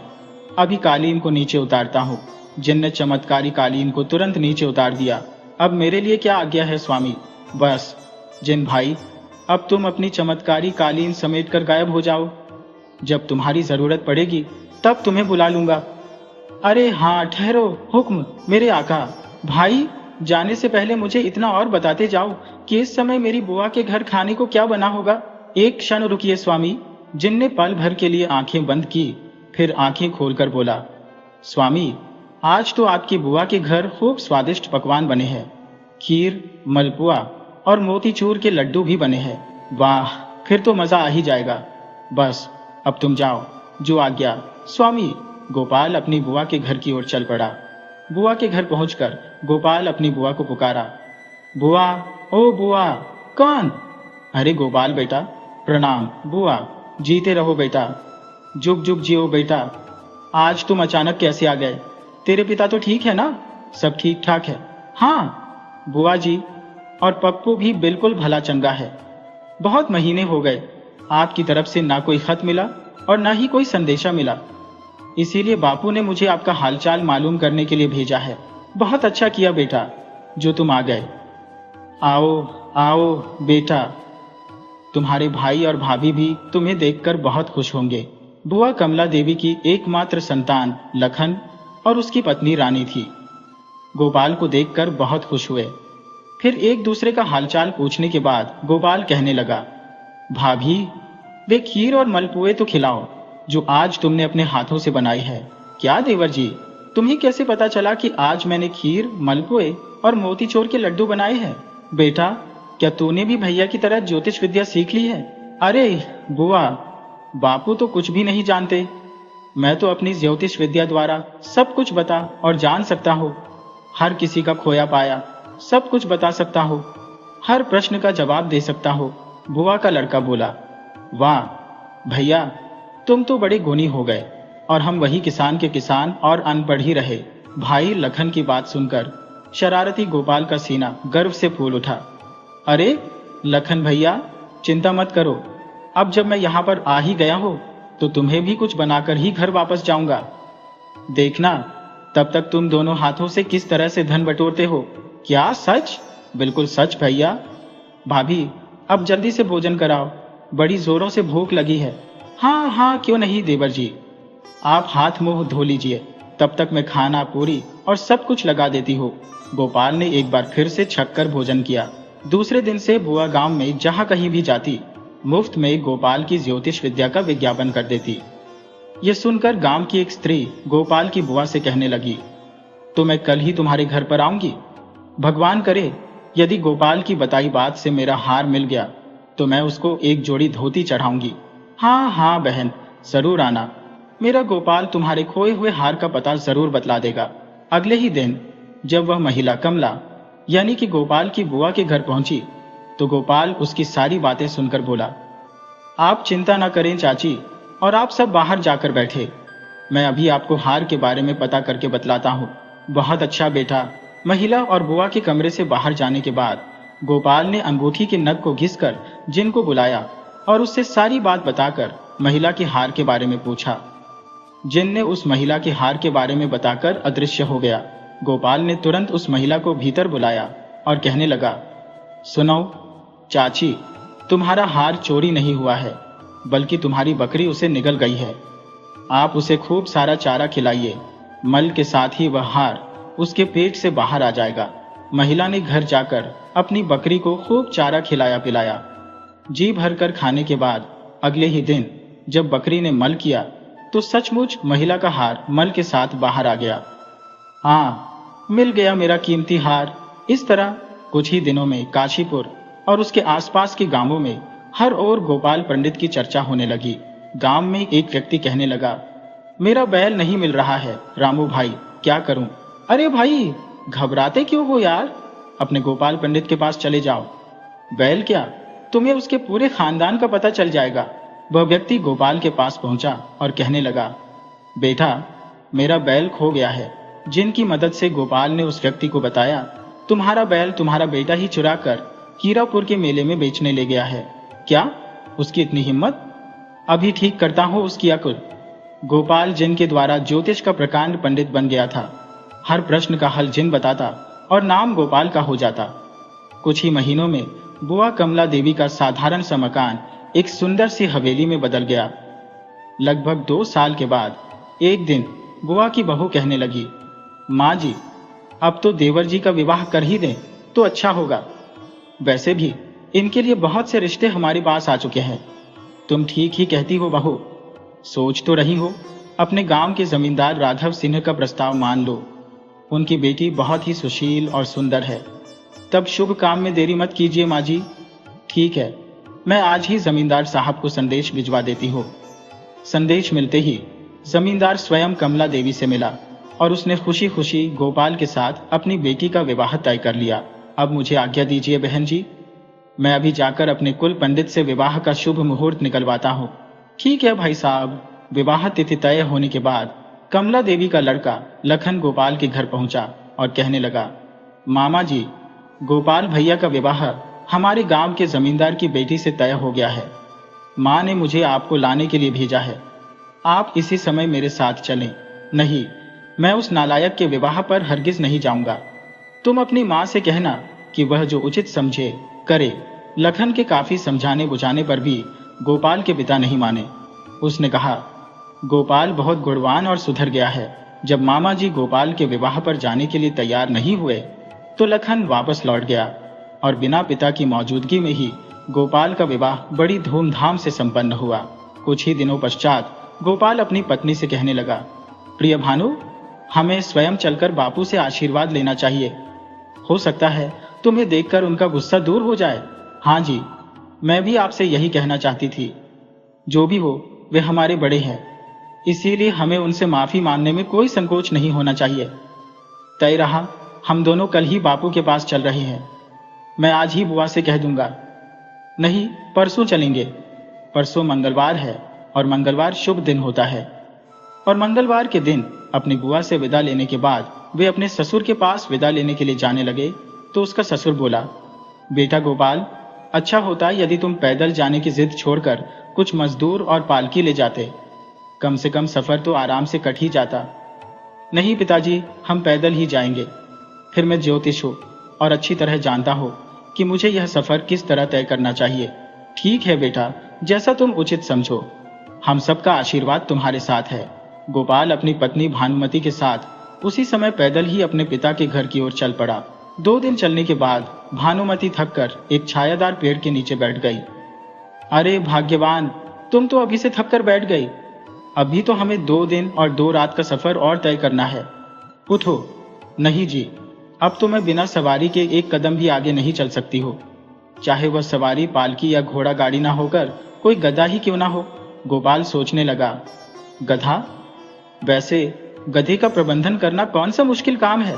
अभी कालीन को नीचे उतारता हूँ। जिन ने चमत्कारी कालीन को तुरंत नीचे उतार दिया। अब मेरे लिए क्या आज्ञा है स्वामी? बस जिन भाई, अब तुम अपनी चमत्कारी कालीन समेट कर गायब हो जाओ। जब तुम्हारी जरूरत पड़ेगी तब तुम्हें बुला लूंगा। अरे हाँ, ठहरो, हुक्म मेरे आका। भाई, जाने से पहले मुझे इतना और बताते जाओ कि इस समय मेरी बुआ के घर खाने को क्या बना होगा। एक क्षण रुकिए स्वामी। जिन ने पल भर के लिए आंखें बंद की, फिर आंखें खोलकर बोला, स्वामी, आज तो आपकी बुआ के घर खूब स्वादिष्ट पकवान बने हैं। खीर, मलपुआ और मोतीचूर के लड्डू भी बने हैं। वाह, फिर तो मजा आ ही जाएगा। बस अब तुम जाओ, जो आज्ञा। स्वामी, गोपाल अपनी बुआ के घर की ओर चल पड़ा। बुआ के घर पहुंचकर गोपाल अपनी बुआ को पुकारा, बुआ, ओ बुआ। कौन? अरे गोपाल बेटा, प्रणाम। बुआ, जीते रहो बेटा, जुग जुग जियो बेटा। आज तुम अचानक कैसे आ गए? तेरे पिता तो ठीक है ना? सब ठीक ठाक है? हाँ बुआ जी, और पप्पू भी बिल्कुल भला चंगा है। बहुत महीने हो गए आपकी तरफ से ना कोई खत मिला और ना ही कोई संदेशा मिला, इसीलिए बापू ने मुझे आपका हालचाल मालूम करने के लिए भेजा है। बहुत अच्छा किया बेटा जो तुम आ गए। आओ आओ बेटा, तुम्हारे भाई और भाभी भी तुम्हें देखकर बहुत खुश होंगे। बुआ कमला देवी की एकमात्र संतान लखन और उसकी पत्नी रानी थी। गोपाल को देखकर बहुत खुश हुए। फिर एक दूसरे का हालचाल पूछने के बाद गोपाल कहने लगा, भाभी, वे खीर और मलपुए तो खिलाओ जो आज तुमने अपने हाथों से बनाई है। क्या देवर जी, तुम्हें कैसे पता चला कि आज मैंने खीर, मलपुए और मोतीचूर के लड्डू बनाए हैं? बेटा, क्या तूने भी भैया की तरह ज्योतिष विद्या सीख ली है? अरे बुआ, बापू तो कुछ भी नहीं जानते। मैं तो अपनी ज्योतिष विद्या द्वारा सब कुछ बता और जान सकता हूँ। हर किसी का खोया पाया सब कुछ बता सकता हूँ, हर प्रश्न का जवाब दे सकता हूँ। बुआ का लड़का बोला, वाह भैया, तुम तो बड़े गुणी हो गए और हम वही किसान के किसान और अनपढ़ ही रहे। भाई लखन की बात सुनकर शरारती गोपाल का सीना गर्व से फूल उठा। अरे लखन भैया, चिंता मत करो, अब जब मैं यहाँ पर आ ही गया हो तो तुम्हें भी कुछ बनाकर ही घर वापस जाऊंगा। देखना तब तक तुम दोनों हाथों से किस तरह से धन बटोरते हो। क्या सच? बिल्कुल सच भैया। भाभी, अब जल्दी से भोजन कराओ, बड़ी जोरों से भूख लगी है। हाँ हाँ, क्यों नहीं देवर जी, आप हाथ मुंह धो लीजिए, तब तक मैं खाना पूरी और सब कुछ लगा देती हूँ। गोपाल ने एक बार फिर से छककर भोजन किया। दूसरे दिन से बुआ गांव में जहां कहीं भी जाती, मुफ्त में गोपाल की ज्योतिष विद्या का विज्ञापन कर देती। यह सुनकर गांव की एक स्त्री गोपाल की बुआ से कहने लगी, तो मैं कल ही तुम्हारे घर पर आऊंगी। भगवान करे यदि गोपाल की बताई बात से मेरा हार मिल गया तो मैं उसको एक जोड़ी धोती चढ़ाऊंगी। हाँ हाँ बहन, जरूर आना। मेरा गोपाल तुम्हारे खोए हुए हार का पता जरूर बतला देगा। अगले ही दिन जब वह महिला कमला यानी कि गोपाल की बुआ के घर पहुंची तो गोपाल उसकी सारी बातें सुनकर बोला, आप चिंता न करें चाची, और आप सब बाहर जाकर बैठे, मैं अभी आपको हार के बारे में पता करके बतलाता हूँ। बहुत अच्छा बेटा। महिला और बुआ के कमरे से बाहर जाने के बाद गोपाल ने अंगूठी के नग को घिसकर जिन को बुलाया और उससे सारी बात बताकर महिला के हार के बारे में पूछा। जिन ने उस महिला के हार के बारे में बताकर अदृश्य हो गया। गोपाल ने तुरंत उस महिला को भीतर बुलाया और कहने लगा, सुनो चाची, तुम्हारा हार चोरी नहीं हुआ है, बल्कि तुम्हारी बकरी उसे निगल गई है। आप उसे खूब सारा चारा खिलाइए, मल के साथ ही वह हार उसके पेट से बाहर आ जाएगा। महिला ने घर जाकर अपनी बकरी को खूब चारा खिलाया पिलाया। जी भरकर खाने के बाद अगले ही दिन जब बकरी ने मल किया तो सचमुच महिला का हार मल के साथ बाहर आ गया। हाँ, मिल गया मेरा कीमती हार। इस तरह कुछ ही दिनों में काशीपुर और उसके आसपास के गांवों में हर ओर गोपाल पंडित की चर्चा होने लगी। गांव में एक व्यक्ति कहने लगा, मेरा बैल नहीं मिल रहा है रामू भाई, क्या करूं? अरे भाई, घबराते क्यों हो यार? अपने गोपाल पंडित के पास चले जाओ। बैल क्या, तुम्हें उसके पूरे खानदान का पता चल जाएगा। वह व्यक्ति गोपाल के पास पहुंचा और कहने लगा, बेटा, मेरा बैल खो गया है। जिनकी मदद से गोपाल ने उस व्यक्ति को बताया, तुम्हारा बैल तुम्हारा बेटा ही चुरा कर हीरापुर के मेले में बेचने ले गया है। क्या उसकी इतनी हिम्मत? अभी ठीक करता हूं उसकी अकुल। गोपाल जिन के द्वारा ज्योतिष का प्रकांड पंडित बन गया था। हर प्रश्न का हल जिन बताता और नाम गोपाल का हो जाता। कुछ ही महीनों में बुआ कमला देवी का साधारण सा मकान एक सुंदर सी हवेली में बदल गया। लगभग 2 साल के बाद एक दिन बुआ की बहू कहने लगी, माँ जी, अब तो देवर जी का विवाह कर ही दें तो अच्छा होगा। वैसे भी इनके लिए बहुत से रिश्ते हमारे पास आ चुके हैं। तुम ठीक ही कहती हो बहू। सोच तो रही हो, अपने गांव के जमींदार राघव सिंह का प्रस्ताव मान लो। उनकी बेटी बहुत ही सुशील और सुंदर है। तब शुभ काम में देरी मत कीजिए माँ जी। ठीक है, मैं आज ही जमींदार साहब को संदेश भिजवा देती हूँ। संदेश मिलते ही जमींदार स्वयं कमला देवी से मिला और उसने खुशी खुशी गोपाल के साथ अपनी बेटी का विवाह तय कर लिया। अब मुझे आज्ञा दीजिए बहन जी, मैं अभी जाकर अपने कुल पंडित से विवाह का शुभ मुहूर्त निकलवाता हूँ। ठीक है भाई साहब। विवाह तिथि तय होने के बाद कमला देवी का लड़का लखन गोपाल के घर पहुंचा और कहने लगा, मामा जी, गोपाल भैया का विवाह हमारे गांव के जमींदार की बेटी से तय हो गया है। माँ ने मुझे आपको लाने के लिए भेजा है। आप इसी समय मेरे साथ चलें। नहीं, मैं उस नालायक के विवाह पर हरगिज नहीं जाऊंगा। तुम अपनी माँ से कहना कि वह जो उचित समझे करे। लखन के काफी समझाने बुझाने पर भी गोपाल के पिता नहीं माने। उसने कहा, गोपाल बहुत गुणवान और सुधर गया है। जब मामा जी गोपाल के विवाह पर जाने के लिए तैयार नहीं हुए तो लखन वापस लौट गया और बिना पिता की मौजूदगी में ही गोपाल का विवाह बड़ी धूमधाम से संपन्न हुआ। कुछ ही दिनों पश्चात गोपाल अपनी पत्नी से कहने लगा, प्रिय भानु, हमें स्वयं चलकर बापू से आशीर्वाद लेना चाहिए। हो सकता है तुम्हें देखकर उनका गुस्सा दूर हो जाए। हाँ जी, मैं भी आपसे यही कहना चाहती थी। जो भी हो, वे हमारे बड़े हैं, इसीलिए हमें उनसे माफी मांगने में कोई संकोच नहीं होना चाहिए। तय रहा, हम दोनों कल ही बापू के पास चल रहे हैं। मैं आज ही बुआ से कह दूंगा। नहीं, परसों चलेंगे। परसों मंगलवार है और मंगलवार शुभ दिन होता है। और मंगलवार के दिन अपनी बुआ से विदा लेने के बाद वे अपने ससुर के पास विदा लेने के लिए जाने लगे तो उसका ससुर बोला, बेटा गोपाल, अच्छा होता यदि तुम पैदल जाने की जिद छोड़कर कुछ मजदूर और पालकी ले जाते। कम से कम सफर तो आराम से कट ही जाता। नहीं पिताजी, हम पैदल ही जाएंगे। फिर मैं ज्योतिष हूँ और अच्छी तरह जानता हो कि मुझे यह सफर किस तरह तय करना चाहिए। ठीक है बेटा, जैसा तुम उचित समझो। हम सबका आशीर्वाद तुम्हारे साथ है। गोपाल अपनी पत्नी भानुमति के साथ उसी समय पैदल ही अपने पिता के घर की ओर चल पड़ा। 2 दिन चलने के बाद भानुमति थककर एक छायादार पेड़ के नीचे बैठ गई। अरे भाग्यवान, तुम तो अभी से थककर बैठ गई। अभी तो हमें 2 दिन और 2 रात का सफर और तय करना है। उठो। नहीं जी, अब तो मैं बिना सवारी के एक कदम भी आगे नहीं चल सकती हो। चाहे वह सवारी पालकी या घोड़ा गाड़ी ना होकर कोई गधा ही क्यों ना हो। गोपाल सोचने लगा, गधा? वैसे गधे का प्रबंधन करना कौन सा मुश्किल काम है।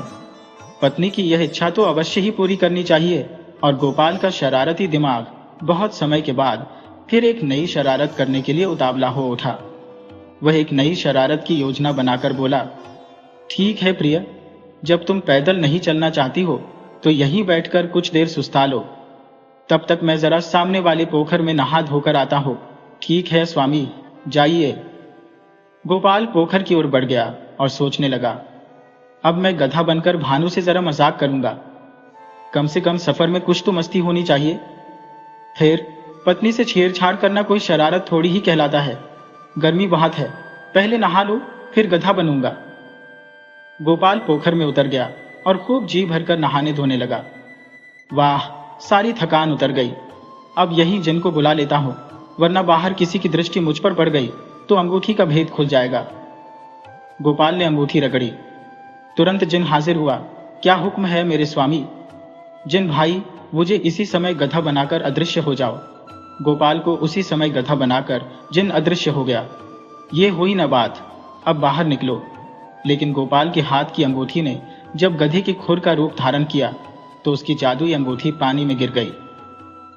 पत्नी की यह इच्छा तो अवश्य ही पूरी करनी चाहिए। और गोपाल का शरारती दिमाग बहुत समय के बाद फिर एक नई शरारत करने के लिए उतावला हो उठा। वह एक नई शरारत की योजना बनाकर बोला, ठीक है प्रिय, जब तुम पैदल नहीं चलना चाहती हो तो यहीं बैठकर कुछ देर सुस्ता लो। तब तक मैं जरा सामने वाले पोखर में नहा धोकर आता हूं। ठीक है स्वामी, जाइए। गोपाल पोखर की ओर बढ़ गया और सोचने लगा, अब मैं गधा बनकर भानु से जरा मजाक करूंगा। कम से कम सफर में कुछ तो मस्ती होनी चाहिए। फिर पत्नी से छेड़छाड़ करना कोई शरारत थोड़ी ही कहलाता है। गर्मी बहुत है, पहले नहा लो, फिर गधा बनूंगा। गोपाल पोखर में उतर गया और खूब जी भरकर नहाने धोने लगा। वाह, सारी थकान उतर गई। अब यहीं जिन को बुला लेता हूं, वरना बाहर किसी की दृष्टि मुझ पर पड़ गई तो अंगूठी का भेद खुल जाएगा। गोपाल ने अंगूठी रगड़ी। तुरंत जिन हाजिर हुआ। क्या हुक्म है मेरे स्वामी? जिन भाई, मुझे इसी समय गधा बनाकर अदृश्य हो जाओ। गोपाल को उसी समय गधा बनाकर जिन अदृश्य हो गया। ये हुई न बात, अब बाहर निकलो। लेकिन गोपाल के हाथ की अंगूठी ने जब गधे की खुर का रूप धारण किया तो उसकी जादुई अंगूठी पानी में गिर गई।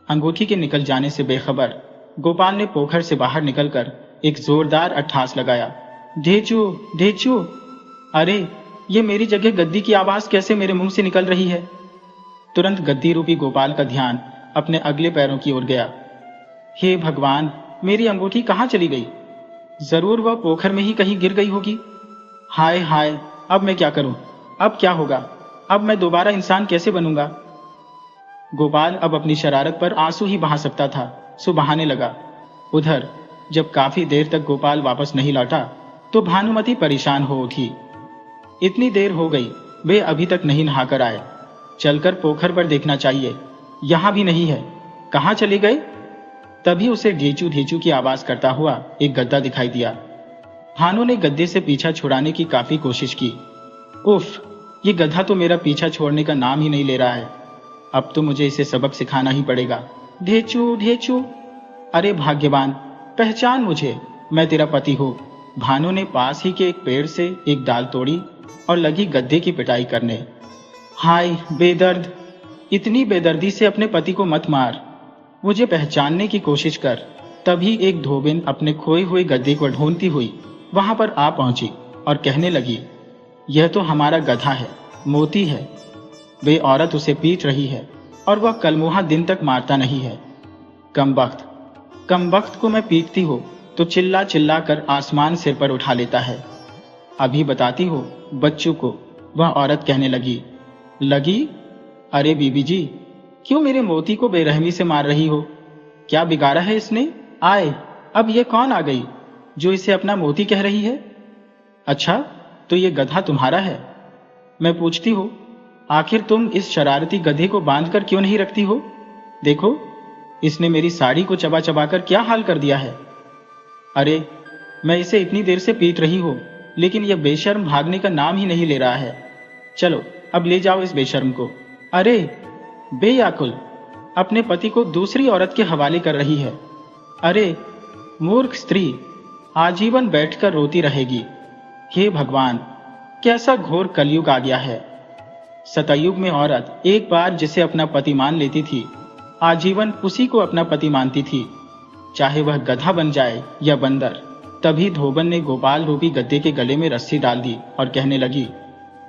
अंगूठी के निकल जाने से बेखबर गोपाल ने पोखर से बाहर निकलकर एक जोरदार अट्ठास लगाया। ढेचू ढेचू! अरे, ये मेरी जगह गद्दी की आवाज कैसे मेरे मुंह से निकल रही है? तुरंत गद्दी रूपी गोपाल का ध्यान अपने अगले पैरों की ओर गया। हे भगवान, मेरी अंगूठी कहाँ चली गई? जरूर वह पोखर में ही कहीं गिर गई होगी। हाय हाय, अब मैं क्या करूं? अब क्या होगा? अब मैं दोबारा इंसान कैसे बनूंगा? गोपाल अब अपनी शरारत पर आंसू ही बहा सकता था, सो बहाने लगा। उधर जब काफी देर तक गोपाल वापस नहीं लौटा तो भानुमति परेशान हो उठी। इतनी देर हो गई, वे अभी तक नहीं नहाकर आए। चलकर पोखर पर देखना चाहिए, यहां भी नहीं है। कहां चले गए? तभी उसे ढेचू ढेचू की आवाज करता हुआ एक गद्दा दिखाई दिया। भानु ने गद्दे से पीछा छुड़ाने की काफी कोशिश की। उफ, ये गधा तो मेरा पीछा छोड़ने का नाम ही नहीं ले रहा है। अब तो मुझे इसे सबक सिखाना ही पड़ेगा। ढेचू ढेचू! अरे भाग्यवान, पहचान मुझे, मैं तेरा पति हूँ। भानु ने पास ही के एक पेड़ से एक डाल तोड़ी और लगी गद्दे की पिटाई करने। हाय बेदर्द! इतनी बेदर्दी से अपने पति को मत मार, मुझे पहचानने की कोशिश कर। तभी एक धोबिन अपने खोए हुए गद्दे को ढूंढती हुई वहां पर आ पहुंची और कहने लगी, यह तो हमारा गधा है, मोती है। वे औरत उसे पीट रही है और वह कलमुहा दिन तक मारता नहीं है। कमबख्त को मैं पीटती हो तो चिल्ला चिल्ला कर आसमान सिर पर उठा लेता है। अभी बताती हो बच्चों को, वह औरत कहने लगी। अरे बीबी जी, क्यों मेरे मोती को बेरहमी से मार रही हो? क्या बिगाड़ा है इसने? आए, अब ये कौन आ गई जो इसे अपना मोती कह रही है? अच्छा, तो ये गधा तुम्हारा है? मैं पूछती हूँ, आखिर तुम इस शरारती गधे को बांधकर क्यों नहीं रखती हो? देखो, इसने मेरी साड़ी को चबा चबा कर क्या हाल कर दिया है। अरे, मैं इसे इतनी देर से पीट रही हूँ, लेकिन यह बेशर्म भागने का नाम ही नहीं ले रहा है। चलो, अब ले जाओ इस बेशर्म को। अरे बेयाकुल, अपने पति को दूसरी औरत के हवाले कर रही है। अरे मूर्ख स्त्री, आजीवन बैठकर रोती रहेगी। हे भगवान, कैसा घोर कलयुग आ गया है। सतयुग में औरत एक बार जिसे अपना पति मान लेती थी, आजीवन उसी को अपना पति मानती थी, चाहे वह गधा बन जाए या बंदर। तभी धोबन ने गोपाल रूपी गद्दे के गले में रस्सी डाल दी और कहने लगी,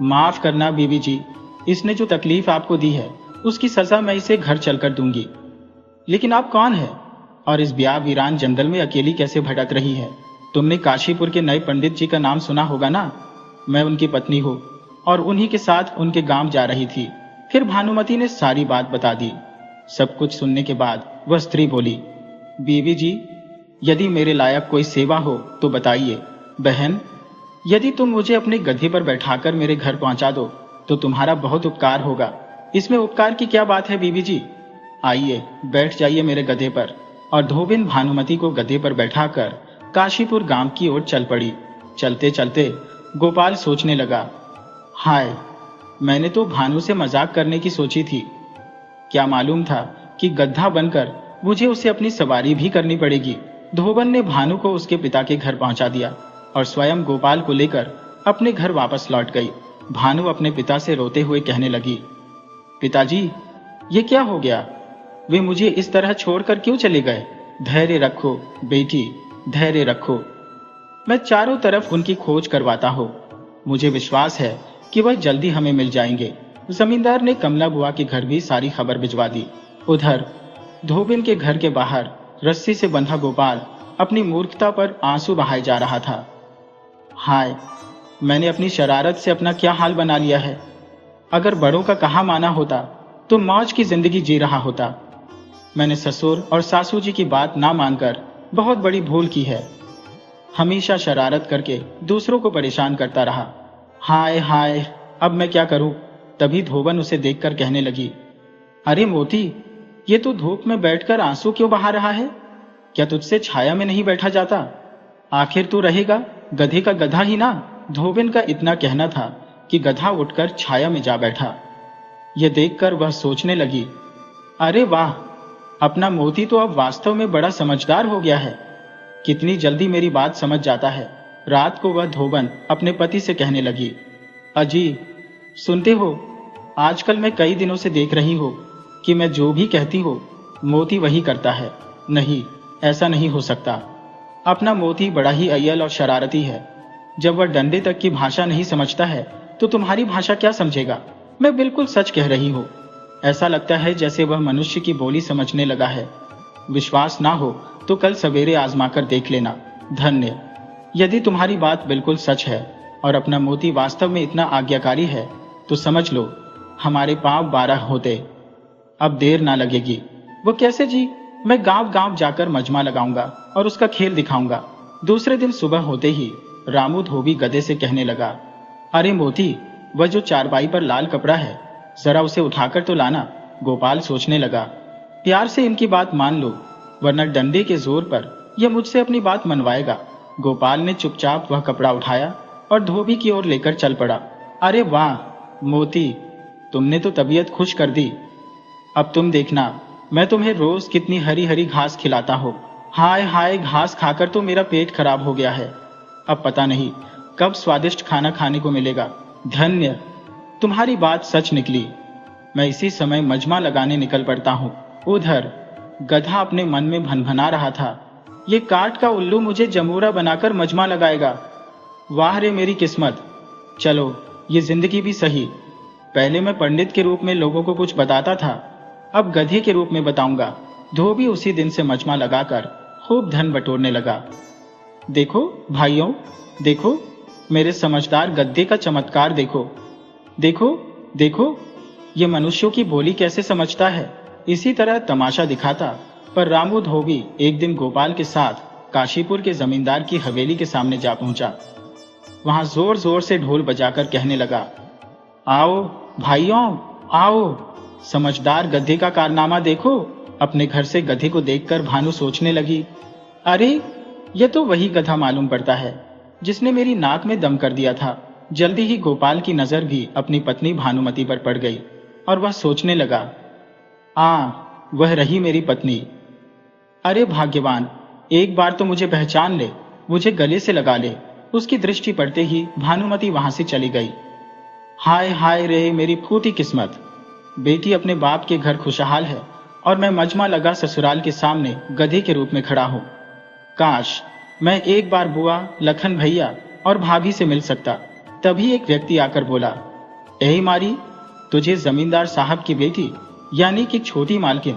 माफ करना बीबी जी, इसने जो तकलीफ आपको दी है उसकी सजा मैं इसे घर चलकर दूंगी। लेकिन आप कौन है और इस ब्याह वीरान जंगल में अकेली कैसे भटक रही है? तुमने काशीपुर के नए पंडित जी का नाम सुना होगा ना? मैं उनकी पत्नी हूँ और उन्हीं के साथ उनके गांव जा रही थी। फिर भानुमति ने सारी बात बता दी। सब कुछ सुनने के बाद वह स्त्री बोली, बीवी जी, यदि मेरे लायक कोई सेवा हो तो बताइए। बहन, यदि तुम मुझे अपने गधे पर बैठाकर मेरे घर पहुंचा दो तो तुम्हारा बहुत उपकार होगा। इसमें उपकार की क्या बात है बीबी जी? आइए, बैठ जाइए मेरे गधे पर। और धोबिन भानुमति को गधे पर बैठाकर काशीपुर गांव की ओर चल पड़ी। चलते चलते गोपाल सोचने लगा, हाय, मैंने तो भानु से मजाक करने की सोची थी। क्या मालूम था कि गधा बनकर मुझे उसे अपनी सवारी भी करनी पड़ेगी। धोबन ने भानु को उसके पिता के घर पहुंचा दिया और स्वयं गोपाल को लेकर अपने घर वापस लौट गई। भानु अपने पिता से रोते हुए कहने लगी, पिताजी, ये क्या हो गया? वे मुझे इस तरह छोड़कर क्यों चले गए? धैर्य रखो बेटी, धैर्य रखो। मैं चारों तरफ उनकी खोज करवाता हूँ। मुझे विश्वास है कि वह जल्दी हमें मिल जाएंगे। जमींदार ने कमला बुआ के घर भी सारी खबर भिजवा दी। उधर धोबिन के घर के बाहर रस्सी से बंधा गोपाल अपनी मूर्खता पर आंसू बहाए जा रहा था। हाय, मैंने अपनी शरारत से अपना क्या हाल बना लिया है। अगर बड़ों का कहा माना होता तो मौज की जिंदगी जी रहा होता। मैंने ससुर और सासू जी की बात ना मानकर बहुत बड़ी भूल की है। हमेशा शरारत करके दूसरों को परेशान करता रहा। हाय हाय, अब मैं क्या करूं? तभी धोबन उसे देखकर कहने लगी, अरे मोती, ये तो धूप में बैठकर आंसू क्यों बहा रहा है? क्या तुझसे छाया में नहीं बैठा जाता? आखिर तू रहेगा गधे का गधा ही ना। धोबिन का इतना कहना था कि गधा उठकर छाया में जा बैठा। यह देखकर वह सोचने लगी, अरे वाह, अपना मोती तो अब वास्तव में बड़ा समझदार हो गया है। कितनी जल्दी मेरी बात समझ जाता है। रात को वह धोबन अपने पति से कहने लगी, अजी, सुनते हो, आजकल मैं कई दिनों से देख रही हूँ कि मैं जो भी कहती हूँ मोती वही करता है। नहीं, ऐसा नहीं हो सकता। अपना मोती बड़ा ही अय्यल और शरारती है। जब वह डंडे तक की भाषा नहीं समझता है तो तुम्हारी भाषा क्या समझेगा। मैं बिल्कुल सच कह रही हूँ। ऐसा लगता है जैसे वह मनुष्य की बोली समझने लगा है। विश्वास ना हो तो कल सवेरे आजमा कर देख लेना। धन्य। यदि तुम्हारी बात बिल्कुल सच है और अपना मोती वास्तव में इतना आज्ञाकारी है तो समझ लो हमारे पांव 12 होते। अब देर ना लगेगी। वो कैसे जी? मैं गांव गांव जाकर मजमा लगाऊंगा और उसका खेल दिखाऊंगा। दूसरे दिन सुबह होते ही रामू धोबी गधे से कहने लगा, अरे मोती, वह जो चारपाई पर लाल कपड़ा है जरा उसे उठाकर तो लाना। गोपाल सोचने लगा, प्यार से इनकी बात मान लो वरना डंडे के जोर पर यह मुझसे अपनी बात मनवाएगा। गोपाल ने चुपचाप वह कपड़ा उठाया और धोबी की ओर लेकर चल पड़ा। अरे वाह मोती, तुमने तो तबीयत खुश कर दी। अब तुम देखना मैं तुम्हें रोज कितनी हरी हरी घास खिलाता हूँ। हाय हाय, घास खाकर तो मेरा पेट खराब हो गया है। अब पता नहीं कब स्वादिष्ट खाना खाने को मिलेगा। धन्य, तुम्हारी बात सच निकली। मैं इसी समय मजमा लगाने निकल पड़ता हूँ। उधर गधा अपने मन में भनभना रहा था, ये काठ का उल्लू मुझे जमूरा बनाकर मजमा लगाएगा। वाह रे मेरी किस्मत। चलो ये जिंदगी भी सही। पहले मैं पंडित के रूप में लोगों को कुछ बताता था, अब गधे के रूप में बताऊंगा। धोबी उसी दिन से मजमा लगाकर खूब धन बटोरने लगा। देखो भाइयों, देखो मेरे समझदार गद्दे का चमत्कार। देखो देखो देखो, ये मनुष्यों की बोली कैसे समझता है। इसी तरह तमाशा दिखाता पर रामू धोबी एक दिन गोपाल के साथ काशीपुर के जमींदार की हवेली के सामने जा पहुंचा। वहां जोर जोर से ढोल बजाकर कहने लगा, आओ भाइयों आओ, समझदार गधे का कारनामा देखो। अपने घर से गधे को देखकर भानु सोचने लगी, अरे यह तो वही गधा मालूम पड़ता है जिसने मेरी नाक में दम कर दिया था। जल्दी ही गोपाल की नजर भी अपनी पत्नी भानुमति पर पड़ गई और वह सोचने लगा, वह रही मेरी पत्नी। अरे भाग्यवान, एक बार तो मुझे पहचान ले, मुझे गले से लगा ले। उसकी दृष्टि पड़ते ही भानुमति वहां से चली गई। हाय हाय रे मेरी फूटी किस्मत। बेटी अपने बाप के घर खुशहाल है और मैं मजमा लगा ससुराल के सामने गधे के रूप में खड़ा हूं। काश मैं एक बार बुआ, लखन भैया और भाभी से मिल सकता। तभी एक व्यक्ति आकर बोला, एही मारी, तुझे जमींदार साहब की बेटी यानी कि छोटी मालकिन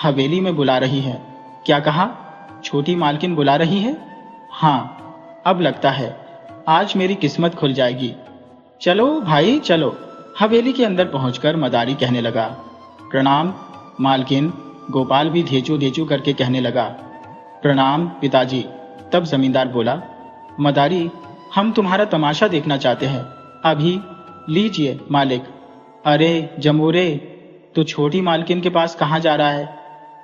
हवेली में बुला रही है। क्या कहा? छोटी मालकिन बुला रही है? हाँ, अब लगता है आज मेरी किस्मत खुल जाएगी। चलो भाई चलो। हवेली के अंदर पहुंचकर मदारी कहने लगा, प्रणाम मालकिन। गोपाल भी धेचू धेचू करके कहने लगा, प्रणाम पिताजी। तब जमींदार बोला, मदारी, हम तुम्हारा तमाशा देखना चाहते हैं। अभी लीजिए मालिक। अरे जमूरे, तू छोटी मालकिन के पास कहाँ जा रहा है?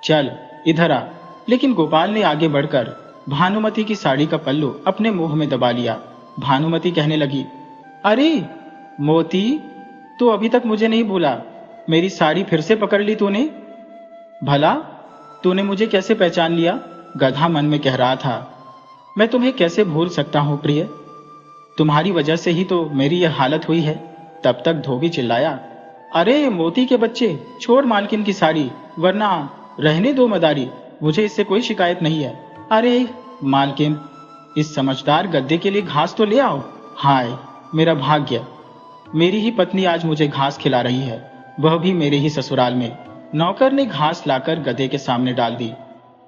चल इधर आ। लेकिन गोपाल ने आगे बढ़कर भानुमति की साड़ी का पल्लू अपने मुंह में दबा लिया। भानुमति कहने लगी, अरे मोती, तू अभी तक मुझे नहीं भूला। मेरी साड़ी फिर से पकड़ ली तूने। भला तूने मुझे कैसे पहचान लिया? गधा मन में कह रहा था। मैं तुम्हें कैसे भूल सकता हूं प्रिय, तुम्हारी वजह से ही तो मेरी यह हालत हुई है। तब तक धोबी चिल्लाया, अरे मोती के बच्चे, छोड़ मालकिन की साड़ी, वरना रहने दो मदारी, मुझे इससे कोई शिकायत नहीं है। अरे मालकिन, इस समझदार गद्दे के लिए घास तो ले आओ। हाय मेरा भाग्य, मेरी ही पत्नी आज मुझे घास खिला रही है, वह भी मेरे ही ससुराल में। नौकर ने घास लाकर गधे के सामने डाल दी।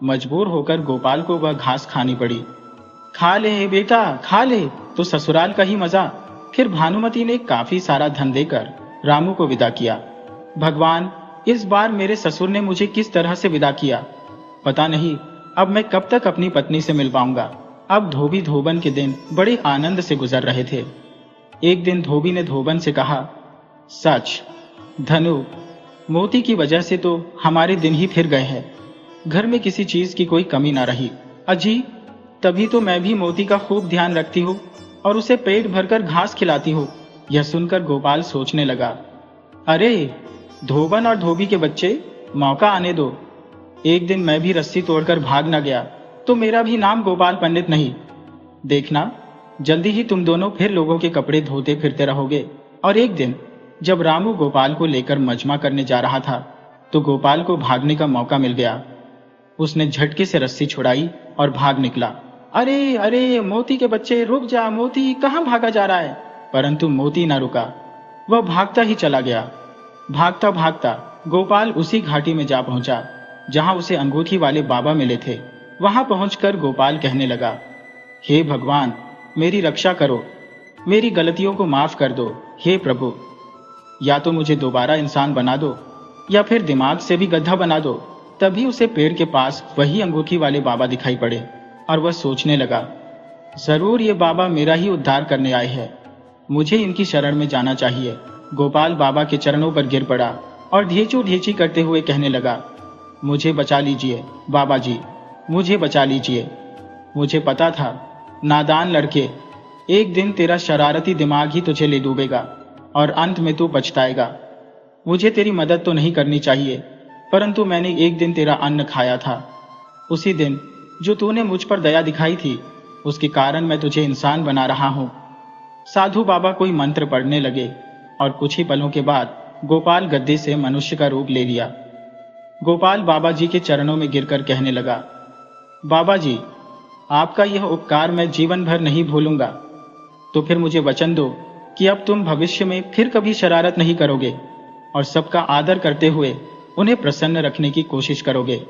मजबूर होकर गोपाल को वह घास खानी पड़ी। खा ले बेटा, खा ले, तो ससुराल का ही मजा। फिर भानुमति ने काफी सारा धन देकर रामू को विदा किया। भगवान, इस बार मेरे ससुर ने मुझे किस तरह से विदा किया, पता नहीं अब मैं कब तक अपनी पत्नी से मिल पाऊंगा। अब धोबी धोबन के दिन बड़े आनंद से गुजर रहे थे। एक दिन धोबी ने धोबन से कहा, सच धनु, मोती की वजह से तो हमारे दिन ही फिर गए हैं। घर में किसी चीज की कोई कमी ना रही। अजी, तभी तो मैं भी मोती का खूब ध्यान रखती हूँ और उसे पेट भरकर घास खिलाती हूँ। यह सुनकर गोपाल सोचने लगा, अरे धोबन और धोबी के बच्चे, मौका आने दो। एक दिन मैं भी रस्सी तोड़कर भाग न गया तो मेरा भी नाम गोपाल पंडित नहीं। देखना, जल्दी ही तुम दोनों फिर लोगों के कपड़े धोते फिरते रहोगे और एक दिन जब रामू गोपाल को लेकर मजमा करने जा रहा था तो गोपाल को भागने का मौका मिल गया। उसने झटके से रस्सी छुड़ाई और भाग निकला। अरे अरे मोती के बच्चे, रुक जा मोती, कहाँ भागा जा रहा है? परंतु मोती न रुका, वह भागता ही चला गया। भागता भागता गोपाल उसी घाटी में जा पहुंचा जहां उसे अंगूठी वाले बाबा मिले थे। वहां पहुंचकर गोपाल कहने लगा, हे भगवान, मेरी रक्षा करो, मेरी गलतियों को माफ कर दो। हे प्रभु, या तो मुझे दोबारा इंसान बना दो या फिर दिमाग से भी गधा बना दो। तभी उसे पेड़ के पास वही अंगूठी वाले बाबा दिखाई पड़े और वह सोचने लगा, जरूर ये बाबा मेरा ही उद्धार करने आए हैं, मुझे इनकी शरण में जाना चाहिए। गोपाल बाबा के चरणों पर गिर पड़ा और ढेचू ढेची करते हुए कहने लगा, मुझे बचा लीजिए बाबा जी, मुझे बचा लीजिए। मुझे पता था नादान लड़के, एक दिन तेरा शरारती दिमाग ही तुझे ले डूबेगा और अंत में तू पछताएगा। मुझे तेरी मदद तो नहीं करनी चाहिए, परंतु मैंने एक दिन तेरा अन्न खाया था। उसी दिन जो तूने मुझ पर दया दिखाई थी, उसके कारण मैं तुझे इंसान बना रहा हूं। साधु बाबा कोई मंत्र पढ़ने लगे और कुछ ही पलों के बाद गोपाल गद्दे से मनुष्य का रूप ले लिया। गोपाल बाबा जी के चरणों में गिरकर कहने लगा, बाबा जी, आपका यह उपकार मैं जीवन भर नहीं भूलूंगा। तो फिर मुझे वचन दो कि अब तुम भविष्य में फिर कभी शरारत नहीं करोगे और सबका आदर करते हुए उन्हें प्रसन्न रखने की कोशिश करोगे।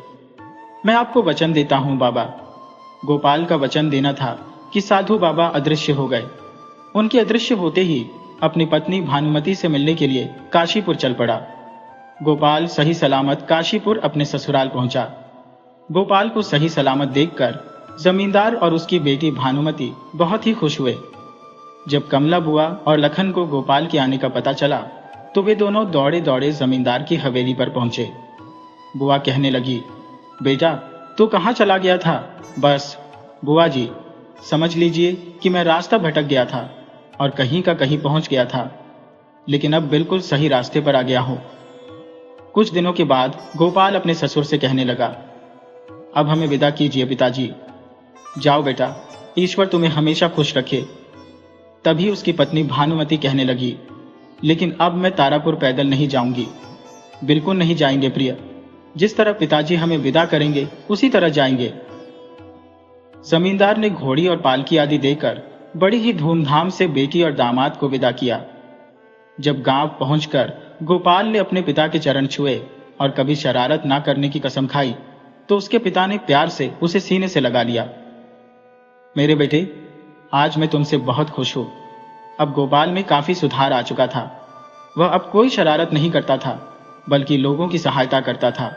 मैं आपको वचन देता हूं बाबा। गोपाल का वचन देना था कि साधु बाबा अदृश्य हो गए। उनके अदृश्य होते ही अपनी पत्नी भानुमति से मिलने के लिए काशीपुर चल पड़ा। गोपाल सही सलामत काशीपुर अपने ससुराल पहुंचा। गोपाल को सही सलामत देखकर जमींदार और उसकी बेटी भानुमति बहुत ही खुश हुए। जब कमला बुआ और लखन को गोपाल के आने का पता चला तो वे दोनों दौड़े दौड़े जमींदार की हवेली पर पहुंचे। बुआ कहने लगी, बेटा तू कहाँ चला गया था? बस बुआ जी, समझ लीजिए कि मैं रास्ता भटक गया था और कहीं का कहीं पहुंच गया था, लेकिन अब बिल्कुल सही रास्ते पर आ गया हूं। कुछ दिनों के बाद गोपाल अपने ससुर से कहने लगा, अब हमें विदा कीजिए पिताजी। जाओ बेटा, ईश्वर तुम्हें हमेशा खुश रखे। तभी उसकी पत्नी भानुमति कहने लगी, लेकिन अब मैं तारापुर पैदल नहीं जाऊंगी। बिल्कुल नहीं जाएंगे प्रिय, जिस तरह पिताजी हमें विदा करेंगे उसी तरह जाएंगे। जमींदार ने घोड़ी और पालकी आदि देकर बड़ी ही धूमधाम से बेटी और दामाद को विदा किया। जब गांव पहुंचकर गोपाल ने अपने पिता के चरण छुए और कभी शरारत ना करने की कसम खाई तो उसके पिता ने प्यार से उसे सीने से लगा लिया। मेरे बेटे, आज मैं तुमसे बहुत खुश हूं। अब गोपाल में काफी सुधार आ चुका था। वह अब कोई शरारत नहीं करता था, बल्कि लोगों की सहायता करता था।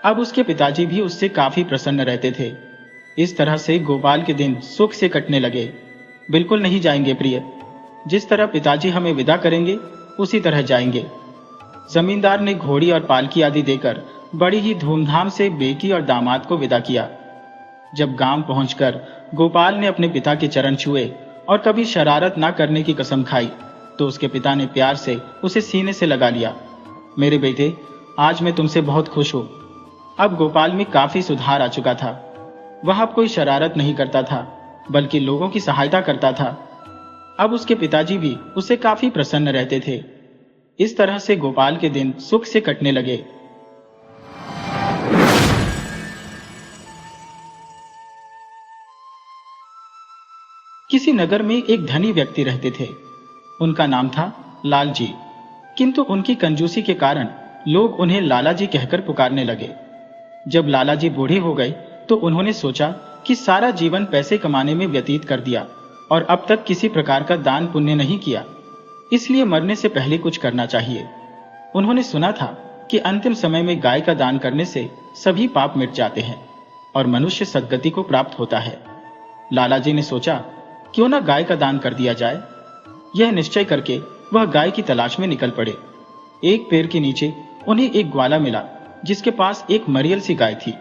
अब उसके पिताजी भी उससे काफी प्रसन्न रहते थे। इस तरह से गोपाल के दिन सुख से कटने लगे। बिल्कुल नहीं जाएंगे प्रिय, जिस तरह पिताजी हमें विदा करेंगे उसी तरह जाएंगे। जमींदार ने घोड़ी और पालकी आदि देकर बड़ी ही धूमधाम से बेटी और दामाद को विदा किया। जब गांव पहुंचकर गोपाल ने अपने पिता के चरण छुए और कभी शरारत ना करने की कसम खाई तो उसके पिता ने प्यार से उसे सीने से लगा लिया। मेरे बेटे, आज मैं तुमसे बहुत खुश हूं। अब गोपाल में काफी सुधार आ चुका था। वह अब कोई शरारत नहीं करता था, बल्कि लोगों की सहायता करता था। अब उसके पिताजी भी उससे काफी प्रसन्न रहते थे। इस तरह से गोपाल के दिन सुख से कटने लगे। किसी नगर में एक धनी व्यक्ति रहते थे। उनका नाम था लाल जी, किंतु उनकी कंजूसी के कारण लोग उन्हें लाला जी कहकर पुकारने लगे। जब लाला जी बूढ़े हो गए तो उन्होंने सोचा कि सारा जीवन पैसे कमाने में व्यतीत कर दिया और अब तक किसी प्रकार का दान पुण्य नहीं किया, इसलिए मरने से पहले कुछ करना चाहिए। उन्होंने सुना था कि अंतिम समय में गाय का दान करने से सभी पाप मिट जाते हैं और मनुष्य सद्गति को प्राप्त होता है। लाला जी ने सोचा, क्यों ना गाय का दान कर दिया जाए। यह निश्चय करके वह गाय की तलाश में निकल पड़े। एक पेड़ के नीचे उन्हें एक ग्वाला मिला जिसके पास एक मरियल सी गाय थी।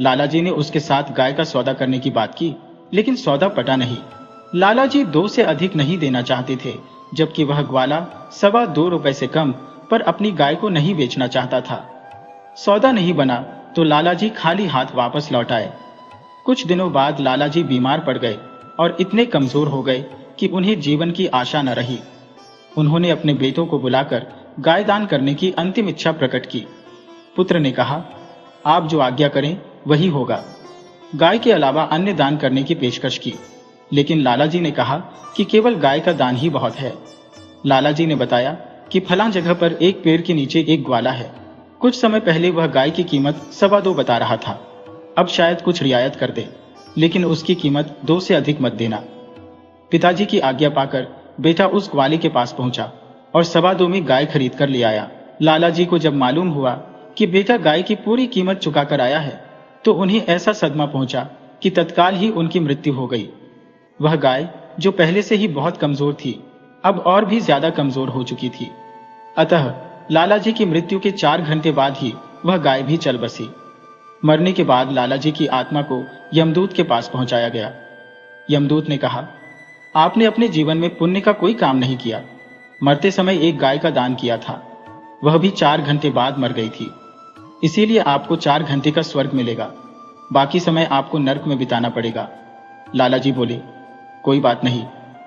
लाला जी ने उसके साथ गाय का सौदा करने की बात की, लेकिन सौदा पटा नहीं। लाला जी 2 से अधिक नहीं देना चाहते थे, जबकि वह ग्वाला 2.25 रुपए से कम पर अपनी गाय को नहीं बेचना चाहता था। सौदा नहीं बना तो लाला जी खाली हाथ वापस लौट आए। कुछ दिनों बाद लाला जी बीमार पड़ गए और इतने कमजोर हो गए कि उन्हें जीवन की आशा न रही। उन्होंने अपने बेटों को बुलाकर गाय दान करने की अंतिम इच्छा प्रकट की। पुत्र ने कहा, आप जो आज्ञा करें वही होगा। गाय के अलावा अन्य दान करने की पेशकश की, लेकिन लाला जी ने कहा कि केवल गाय का दान ही बहुत है। लाला जी ने बताया कि फलां जगह पर एक पेड़ के नीचे एक ग्वाला है। कुछ समय पहले वह गाय की कीमत 2.25 बता रहा था। अब शायद कुछ रियायत कर दे, लेकिन उसकी कीमत 2 से अधिक मत देना। पिताजी की आज्ञा पाकर बेटा उस ग्वाले के पास पहुंचा और 2.25 में गाय खरीद कर ले आया। लाला जी को जब मालूम हुआ कि बेटा गाय की पूरी कीमत चुका कर आया है, तो उन्हें ऐसा सदमा पहुंचा कि तत्काल ही उनकी मृत्यु हो गई। वह गाय जो पहले से ही बहुत कमजोर थी, अब और भी ज्यादा कमजोर हो चुकी थी। अतः लाला जी की मृत्यु के 4 घंटे बाद ही वह गाय भी चल बसी। मरने के बाद लाला जी की आत्मा को यमदूत के पास पहुंचाया गया। यमदूत ने कहा, आपने अपने जीवन में पुण्य का कोई काम नहीं किया। मरते समय एक गाय का दान किया था, वह भी 4 घंटे बाद मर गई थी। इसीलिए आपको 4 घंटे का स्वर्ग मिलेगा, बाकी समय आपको नर्क में बिताना पड़ेगा। लाला जी बोले, कोई बात नहीं,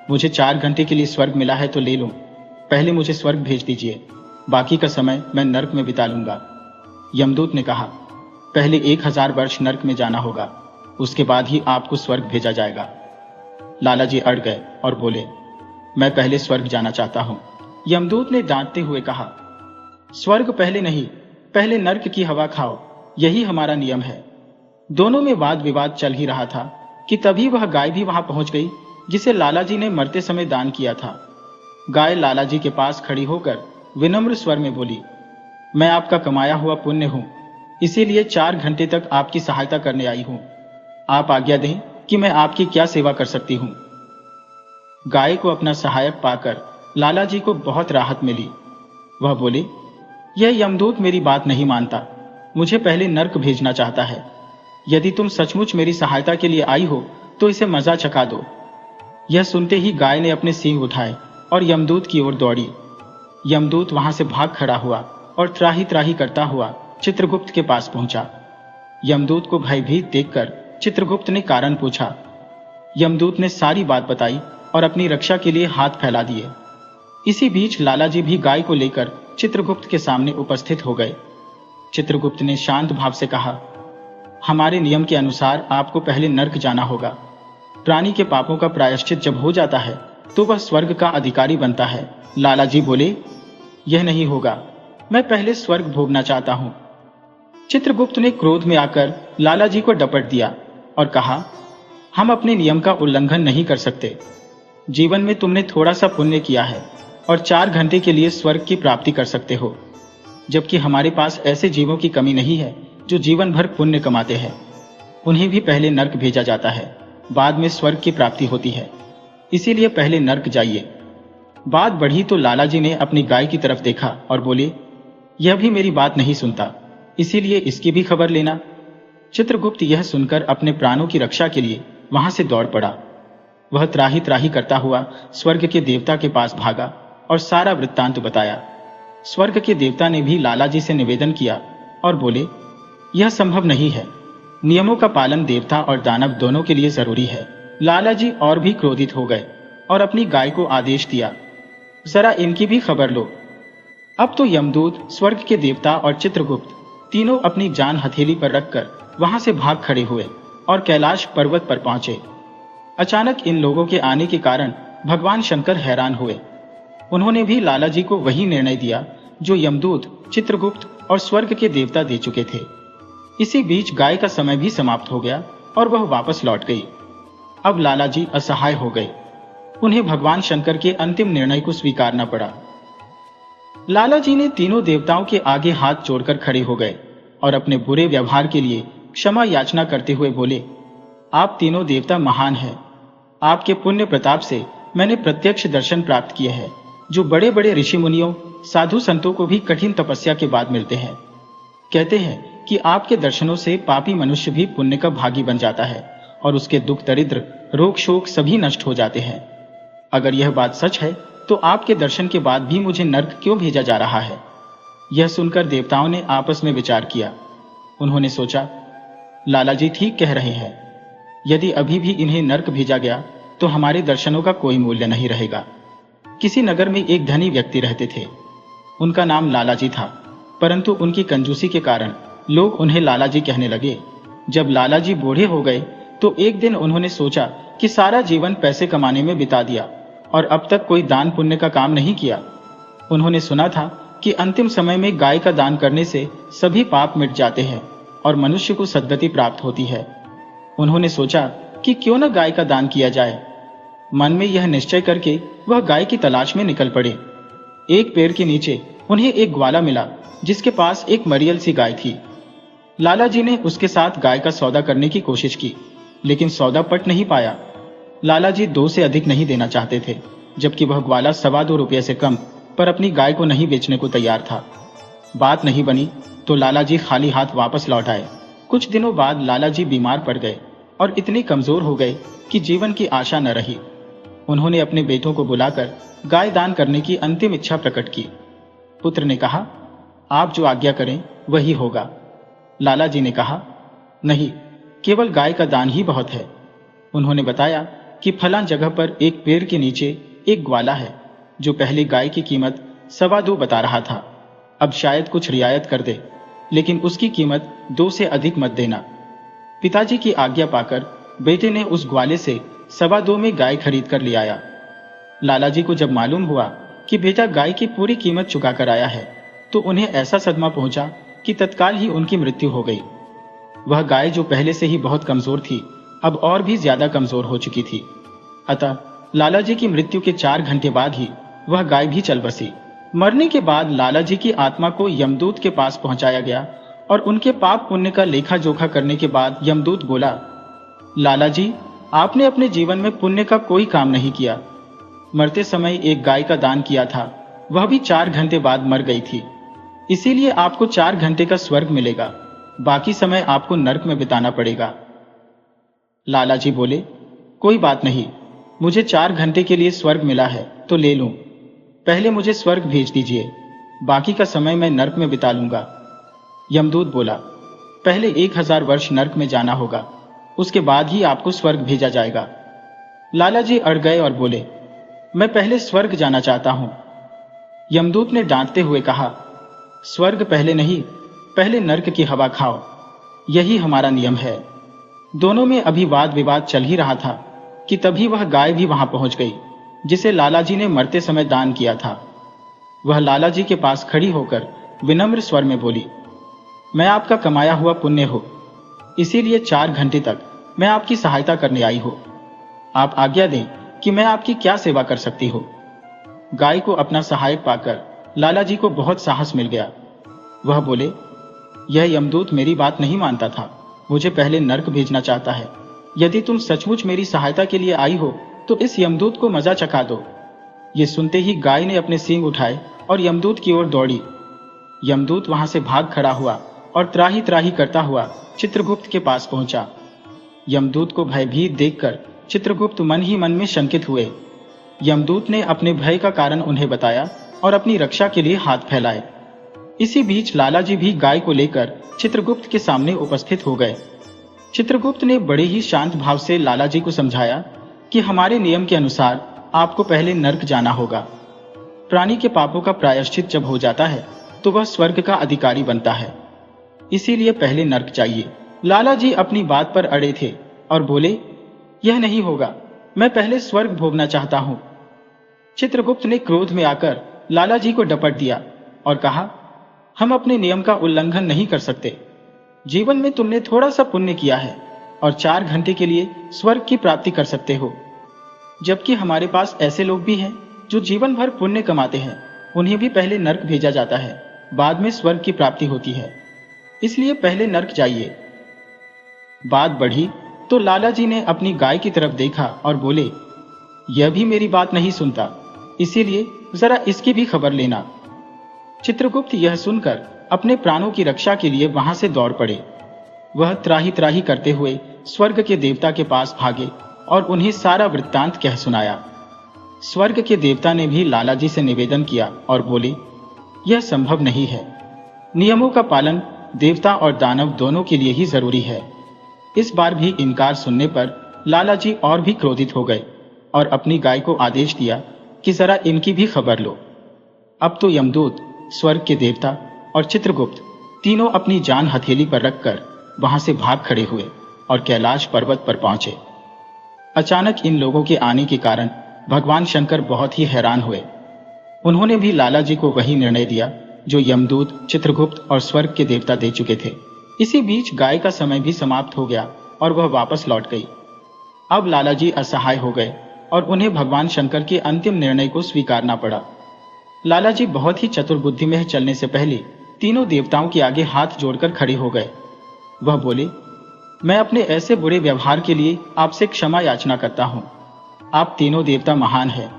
मुझे 4 घंटे के लिए स्वर्ग मिला है तो ले लूं। पहले मुझे स्वर्ग भेज दीजिए, बाकी का समय मैं नर्क में बिता लूंगा। यमदूत ने कहा, पहले 1000 वर्ष नर्क में जाना होगा, उसके बाद ही आपको स्वर्ग भेजा जाएगा। लाला जी अड़ गए और बोले, मैं पहले स्वर्ग जाना चाहता हूं। यमदूत ने डांटते हुए कहा, स्वर्ग पहले नहीं, पहले नर्क की हवा खाओ, यही हमारा नियम है। दोनों में वाद विवाद चल ही रहा था कि तभी वह गाय भी वहां पहुंच गई जिसे लाला जी ने मरते समय दान किया था। गाय लाला जी के पास खड़ी होकर विनम्र स्वर में बोली, मैं आपका कमाया हुआ पुण्य हूं, इसीलिए 4 घंटे तक आपकी सहायता करने आई हूं। आप आज्ञा दें कि मैं आपकी क्या सेवा कर सकती हूं। गाय को अपना सहायक पाकर लाला जी को बहुत राहत मिली। वह बोले, यह यमदूत मेरी बात नहीं मानता, मुझे पहले नर्क भेजना चाहता है। यदि तुम सचमुच मेरी सहायता के लिए आई हो तो इसे मजा चखा दो। यह सुनते ही गाय ने अपने सींग उठाए और यमदूत की ओर दौड़ी। यमदूत वहां से भाग खड़ा हुआ और त्राही त्राही करता हुआ चित्रगुप्त के पास पहुंचा। यमदूत को भयभीत देखकर चित्रगुप्त ने कारण पूछा। यमदूत ने सारी बात बताई और अपनी रक्षा के लिए हाथ फैला दिए। इसी बीच लाला जी भी गाय को लेकर चित्रगुप्त के सामने उपस्थित हो गए। चित्रगुप्त ने शांत भाव से कहा, हमारे नियम के अनुसार आपको पहले नर्क जाना होगा। प्राणी के पापों का प्रायश्चित जब हो जाता है तो वह स्वर्ग का अधिकारी बनता है। लाला जी बोले, यह नहीं होगा, मैं पहले स्वर्ग भोगना चाहता हूं। चित्रगुप्त ने क्रोध में आकर लाला जी को डपट दिया और कहा, हम अपने नियम का उल्लंघन नहीं कर सकते। जीवन में तुमने थोड़ा सा पुण्य किया है और 4 घंटे के लिए स्वर्ग की प्राप्ति कर सकते हो, जबकि हमारे पास ऐसे जीवों की कमी नहीं है जो जीवन भर पुण्य कमाते हैं। उन्हें भी पहले नर्क भेजा जाता है, बाद में स्वर्ग की प्राप्ति होती है। इसीलिए पहले नर्क जाइए। बात बढ़ी तो लाला जी ने अपनी गाय की तरफ देखा और बोले, यह भी मेरी बात नहीं सुनता, इसीलिए इसकी भी खबर लेना। चित्रगुप्त यह सुनकर अपने प्राणों की रक्षा के लिए वहां से दौड़ पड़ा। वह त्राही त्राही करता हुआ स्वर्ग के देवता के पास भागा और सारा वृत्तांत बताया। स्वर्ग के देवता ने भी लाला जी से निवेदन किया और बोले, यह संभव नहीं है, नियमों का पालन देवता और दानव दोनों के लिए जरूरी है। लाला जी और भी क्रोधित हो गए और अपनी गाय को आदेश दिया, जरा इनकी भी खबर लो। अब तो यमदूत, स्वर्ग के देवता और चित्रगुप्त तीनों अपनी जान हथेली पर रखकर वहां से भाग खड़े हुए और कैलाश पर्वत पर पहुंचे। अचानक इन लोगों के आने के कारण भगवान शंकर हैरान हुए। उन्होंने भी लाला जी को वही निर्णय दिया जो यमदूत, चित्रगुप्त और स्वर्ग के देवता दे चुके थे। इसी बीच गाय का समय भी समाप्त हो गया और वह वापस लौट गई। अब लाला जी असहाय हो गए। उन्हें भगवान शंकर के अंतिम निर्णय को स्वीकारना पड़ा। लाला जी ने तीनों देवताओं के आगे हाथ जोड़कर खड़े हो गए और अपने बुरे व्यवहार के लिए क्षमा याचना करते हुए बोले, आप तीनों देवता महान हैं। आपके पुण्य प्रताप से मैंने प्रत्यक्ष दर्शन प्राप्त किए हैं, जो बड़े बड़े ऋषि मुनियों, साधु संतों को भी कठिन तपस्या के बाद मिलते हैं। कहते हैं कि आपके दर्शनों से पापी मनुष्य भी पुण्य का भागी बन जाता है और उसके दुख, दरिद्र, रोग, शोक सभी नष्ट हो जाते हैं। अगर यह बात सच है तो आपके दर्शन के बाद भी मुझे नर्क क्यों भेजा जा रहा है? यह सुनकर देवताओं ने आपस में विचार किया। उन्होंने सोचा, लाला जी ठीक कह रहे हैं। यदि अभी भी इन्हें नर्क भेजा गया तो हमारे दर्शनों का कोई मूल्य नहीं रहेगा। किसी नगर में एक धनी व्यक्ति रहते थे। उनका नाम लालाजी था, परंतु उनकी कंजूसी के कारण लोग उन्हें लालाजी कहने लगे। जब लालाजी बूढ़े हो गए तो एक दिन उन्होंने सोचा कि सारा जीवन पैसे कमाने में बिता दिया और अब तक कोई दान पुण्य का काम नहीं किया। उन्होंने सुना था कि अंतिम समय में गाय का दान करने से सभी पाप मिट जाते हैं और मनुष्य को सद्गति प्राप्त होती है। उन्होंने सोचा कि क्यों न गाय का दान किया जाए। मन में यह निश्चय करके वह गाय की तलाश में निकल पड़े। एक पेड़ के नीचे उन्हें एक ग्वाला मिला जिसके पास एक मरियल सी गाय थी। लालाजी ने उसके साथ गाय का सौदा करने की कोशिश की, लेकिन सौदा पट नहीं पाया। लालाजी 2 से अधिक नहीं देना चाहते थे, जबकि वह ग्वाला 2.25 रुपये से कम पर अपनी गाय को नहीं बेचने को तैयार था। बात नहीं बनी तो लालाजी खाली हाथ वापस लौट आए। कुछ दिनों बाद लालाजी बीमार पड़ गए और इतने कमजोर हो गए कि जीवन की आशा न रही। उन्होंने अपने बेटों को बुलाकर गाय दान करने की अंतिम इच्छा प्रकट की। पुत्र ने कहा, आप जो आज्ञा करें वही होगा। लालाजी ने कहा, नहीं, केवल गाय का दान ही बहुत है। उन्होंने बताया कि फलां जगह पर एक पेड़ के नीचे एक ग्वाला है जो पहले गाय की कीमत 2.25 बता रहा था। अब शायद कुछ रियायत कर दे, लेकिन उसकी कीमत 2 से अधिक मत देना। पिताजी की आज्ञा पाकर बेटे ने उस ग्वाले से 2.25 में गाय खरीद कर ले आया। लालाजी को जब मालूम हुआ कि बेटा गाय की पूरी कीमत चुका कर आया है तो उन्हें ऐसा सदमा पहुंचा कि तत्काल ही उनकी मृत्यु हो गई। वह गाय जो पहले से ही बहुत कमजोर थी, अब और भी ज्यादा कमजोर हो चुकी थी। अतः लालाजी की मृत्यु के 4 घंटे बाद ही वह गाय भी चल बसी। मरने के बाद लालाजी की आत्मा को यमदूत के पास पहुंचाया गया और उनके पाप पुण्य का लेखा जोखा करने के बाद यमदूत बोला, लालाजी, आपने अपने जीवन में पुण्य का कोई काम नहीं किया। मरते समय एक गाय का दान किया था, वह भी 4 घंटे बाद मर गई थी। इसीलिए आपको 4 घंटे का स्वर्ग मिलेगा, बाकी समय आपको नरक में बिताना पड़ेगा। लालाजी बोले, कोई बात नहीं, मुझे 4 घंटे के लिए स्वर्ग मिला है तो ले लूं। पहले मुझे स्वर्ग भेज दीजिए, बाकी का समय मैं नरक में बिता लूंगा। यमदूत बोला, पहले 1000 वर्ष नरक में जाना होगा, उसके बाद ही आपको स्वर्ग भेजा जाएगा। लालाजी अड़ गए और बोले, मैं पहले स्वर्ग जाना चाहता हूं। यमदूत ने डांटते हुए कहा, स्वर्ग पहले नहीं, पहले नरक की हवा खाओ, यही हमारा नियम है। दोनों में अभी वाद विवाद चल ही रहा था कि तभी वह गाय भी वहां पहुंच गई जिसे लालाजी ने मरते समय दान किया था। वह लालाजी के पास खड़ी होकर विनम्र स्वर में बोली, मैं आपका कमाया हुआ पुण्य हो, इसीलिए 4 घंटे तक मैं आपकी सहायता करने आई हूं। आप आज्ञा दें कि मैं आपकी क्या सेवा कर सकती हूं। गाय को अपना सहायक पाकर लालाजी को बहुत साहस मिल गया। वह बोले, यह यमदूत मेरी बात नहीं मानता था, मुझे पहले नरक भेजना चाहता है। यदि तुम सचमुच मेरी सहायता के लिए आई हो तो इस यमदूत को मजा चखा दो। ये सुनते ही गाय ने अपने सींग उठाए और यमदूत की ओर दौड़ी। यमदूत वहां से भाग खड़ा हुआ और त्राही त्राही करता हुआ चित्रगुप्त के पास पहुंचा। यमदूत को भयभीत देखकर चित्रगुप्त मन ही मन में शंकित हुए। यमदूत ने अपने भय का कारण उन्हें बताया और अपनी रक्षा के लिए हाथ फैलाए। इसी बीच लालाजी भी गाय को लेकर चित्रगुप्त के सामने उपस्थित हो गए। चित्रगुप्त ने बड़े ही शांत भाव से लालाजी को समझाया कि हमारे नियम के अनुसार आपको पहले नरक जाना होगा। प्राणी के पापों का प्रायश्चित जब हो जाता है तो वह स्वर्ग का अधिकारी बनता है, इसीलिए पहले नरक चाहिए। लालाजी अपनी बात पर अड़े थे और बोले, यह नहीं होगा, मैं पहले स्वर्ग भोगना चाहता हूं। चित्रगुप्त ने क्रोध में आकर लालाजी को डपट दिया और कहा, हम अपने नियम का उल्लंघन नहीं कर सकते। जीवन में तुमने थोड़ा सा पुण्य किया है और 4 घंटे के लिए स्वर्ग की प्राप्ति कर सकते हो, जबकि हमारे पास ऐसे लोग भी हैं जो जीवन भर पुण्य कमाते हैं, उन्हें भी पहले नरक भेजा जाता है, बाद में स्वर्ग की प्राप्ति होती है, इसलिए पहले नरक जाइए। बात बढ़ी तो लालाजी ने अपनी गाय की तरफ देखा और बोले, यह भी मेरी बात नहीं सुनता, इसीलिए जरा इसकी भी खबर लेना। चित्रगुप्त यह सुनकर अपने प्राणों की रक्षा के लिए वहां से दौड़ पड़े। वह त्राही त्राही करते हुए स्वर्ग के देवता के पास भागे और उन्हें सारा वृत्तांत कह सुनाया। स्वर्ग के देवता ने भी लालाजी से निवेदन किया और बोले, यह संभव नहीं है, नियमों का पालन देवता और दानव दोनों के लिए ही जरूरी है। इस बार भी इनकार सुनने पर लालाजी और भी क्रोधित हो गए और अपनी गाय को आदेश दिया कि जरा इनकी भी खबर लो। अब तो यमदूत, स्वर्ग के देवता और चित्रगुप्त तीनों अपनी जान हथेली पर रखकर वहां से भाग खड़े हुए और कैलाश पर्वत पर पहुंचे। अचानक इन लोगों के आने के कारण भगवान शंकर बहुत ही हैरान हुए। उन्होंने भी लाला जी को वही निर्णय दिया जो यमदूत, चित्रगुप्त और स्वर्ग के देवता दे चुके थे। इसी बीच गाय का समय भी समाप्त हो गया और वह वापस लौट गई। अब लाला जी असहाय हो गए और उन्हें भगवान शंकर के अंतिम निर्णय को स्वीकारना पड़ा। लाला जी बहुत ही चतुर बुद्धि में चलने से पहले तीनों देवताओं के आगे हाथ जोड़कर खड़े हो गए। वह बोले, मैं अपने ऐसे बुरे व्यवहार के लिए आपसे क्षमा याचना करता हूं। आप तीनों देवता महान हैं।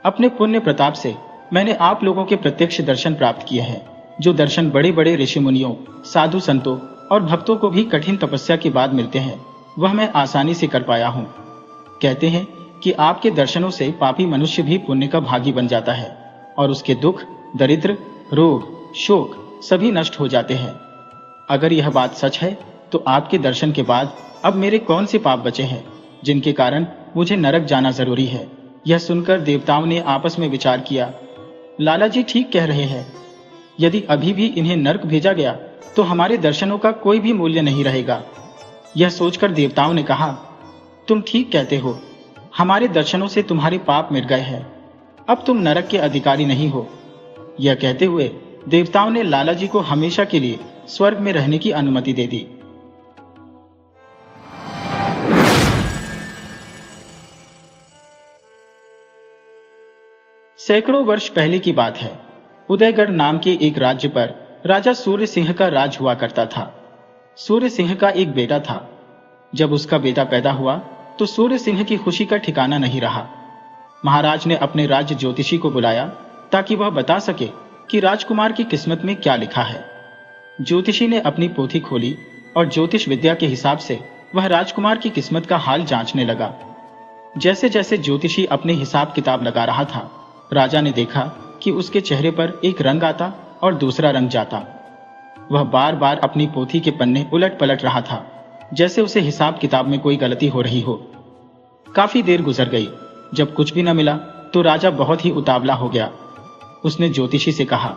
अपने पुण्य प्रताप से मैंने आप लोगों के प्रत्यक्ष दर्शन प्राप्त किए हैं, जो दर्शन बड़े बड़े ऋषि मुनियों, साधु संतों और भक्तों को भी कठिन तपस्या के बाद मिलते हैं, वह मैं आसानी से कर पाया हूं। कहते हैं कि आपके दर्शनों से पापी मनुष्य भी पुण्य का भागी बन जाता है और उसके दुख, दरिद्र, रोग, शोक सभी नष्ट हो जाते हैं। अगर यह बात सच है तो आपके दर्शन के बाद अब मेरे कौन से पाप बचे हैं जिनके कारण मुझे नरक जाना जरूरी है। यह सुनकर देवताओं ने आपस में विचार किया। लाला जी ठीक कह रहे हैं। यदि अभी भी इन्हें नरक भेजा गया तो हमारे दर्शनों का कोई भी मूल्य नहीं रहेगा। यह सोचकर देवताओं ने कहा, तुम ठीक कहते हो, हमारे दर्शनों से तुम्हारे पाप मिट गए हैं, अब तुम नरक के अधिकारी नहीं हो। यह कहते हुए देवताओं ने लाला जी को हमेशा के लिए स्वर्ग में रहने की अनुमति दे दी। सैकड़ों वर्ष पहले की बात है। उदयगढ़ नाम के एक राज्य पर राजा सूर्य सिंह का राज हुआ करता था। सूर्य सिंह का एक बेटा था। जब उसका बेटा पैदा हुआ तो सूर्य सिंह की खुशी का ठिकाना नहीं रहा। महाराज ने अपने राज्य ज्योतिषी को बुलाया ताकि वह बता सके कि राजकुमार की किस्मत में क्या लिखा है। ज्योतिषी ने अपनी पोथी खोली और ज्योतिष विद्या के हिसाब से वह राजकुमार की किस्मत का हाल जांचने लगा। जैसे जैसे ज्योतिषी अपने हिसाब किताब लगा रहा था, राजा ने देखा कि उसके चेहरे पर एक रंग आता और दूसरा रंग जाता। वह बार बार अपनी पोथी के पन्ने उलट पलट रहा था, जैसे उसे हिसाब किताब में कोई गलती हो रही हो। काफी देर गुजर गई। जब कुछ भी न मिला तो राजा बहुत ही उतावला हो गया। उसने ज्योतिषी से कहा,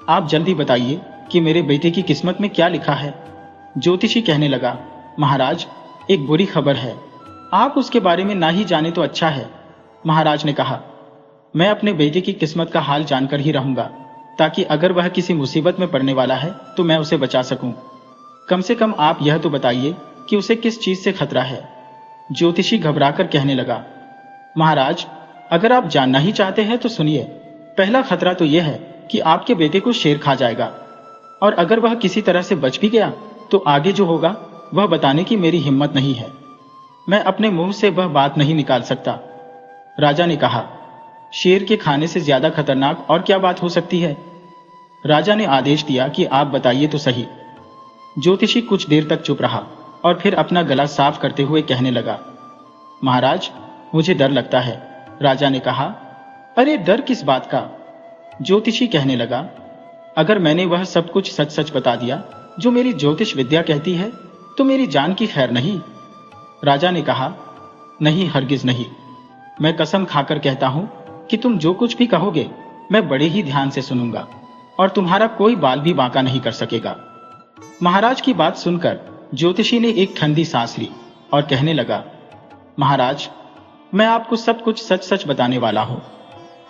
आप जल्दी बताइए कि मेरे बेटे की किस्मत में क्या लिखा है। ज्योतिषी कहने लगा, महाराज, एक बुरी खबर है, आप उसके बारे में ना ही जाने तो अच्छा है। महाराज ने कहा, मैं अपने बेटे की किस्मत का हाल जानकर ही रहूंगा, ताकि अगर वह किसी मुसीबत में पड़ने वाला है तो मैं उसे बचा सकूं। कम से कम आप यह तो बताइए कि उसे किस चीज से खतरा है। ज्योतिषी घबराकर कहने लगा, महाराज, अगर आप जानना ही चाहते हैं तो सुनिए। पहला खतरा तो यह है कि आपके बेटे को शेर खा जाएगा, और अगर वह किसी तरह से बच भी गया तो आगे जो होगा वह बताने की मेरी हिम्मत नहीं है। मैं अपने मुंह से वह बात नहीं निकाल सकता। राजा ने कहा, शेर के खाने से ज्यादा खतरनाक और क्या बात हो सकती है। राजा ने आदेश दिया कि आप बताइए तो सही। ज्योतिषी कुछ देर तक चुप रहा और फिर अपना गला साफ करते हुए कहने लगा, महाराज, मुझे डर लगता है। राजा ने कहा, अरे डर किस बात का। ज्योतिषी कहने लगा, अगर मैंने वह सब कुछ सच सच बता दिया जो मेरी ज्योतिष विद्या कहती है तो मेरी जान की खैर नहीं। राजा ने कहा, नहीं, हरगिज नहीं। मैं कसम खाकर कहता हूं कि तुम जो कुछ भी कहोगे मैं बड़े ही ध्यान से सुनूंगा और तुम्हारा कोई बाल भी बांका नहीं कर सकेगा। महाराज की बात सुनकर ज्योतिषी ने एक ठंडी सांस ली और कहने लगा, महाराज, मैं आपको सब कुछ सच सच बताने वाला हूं।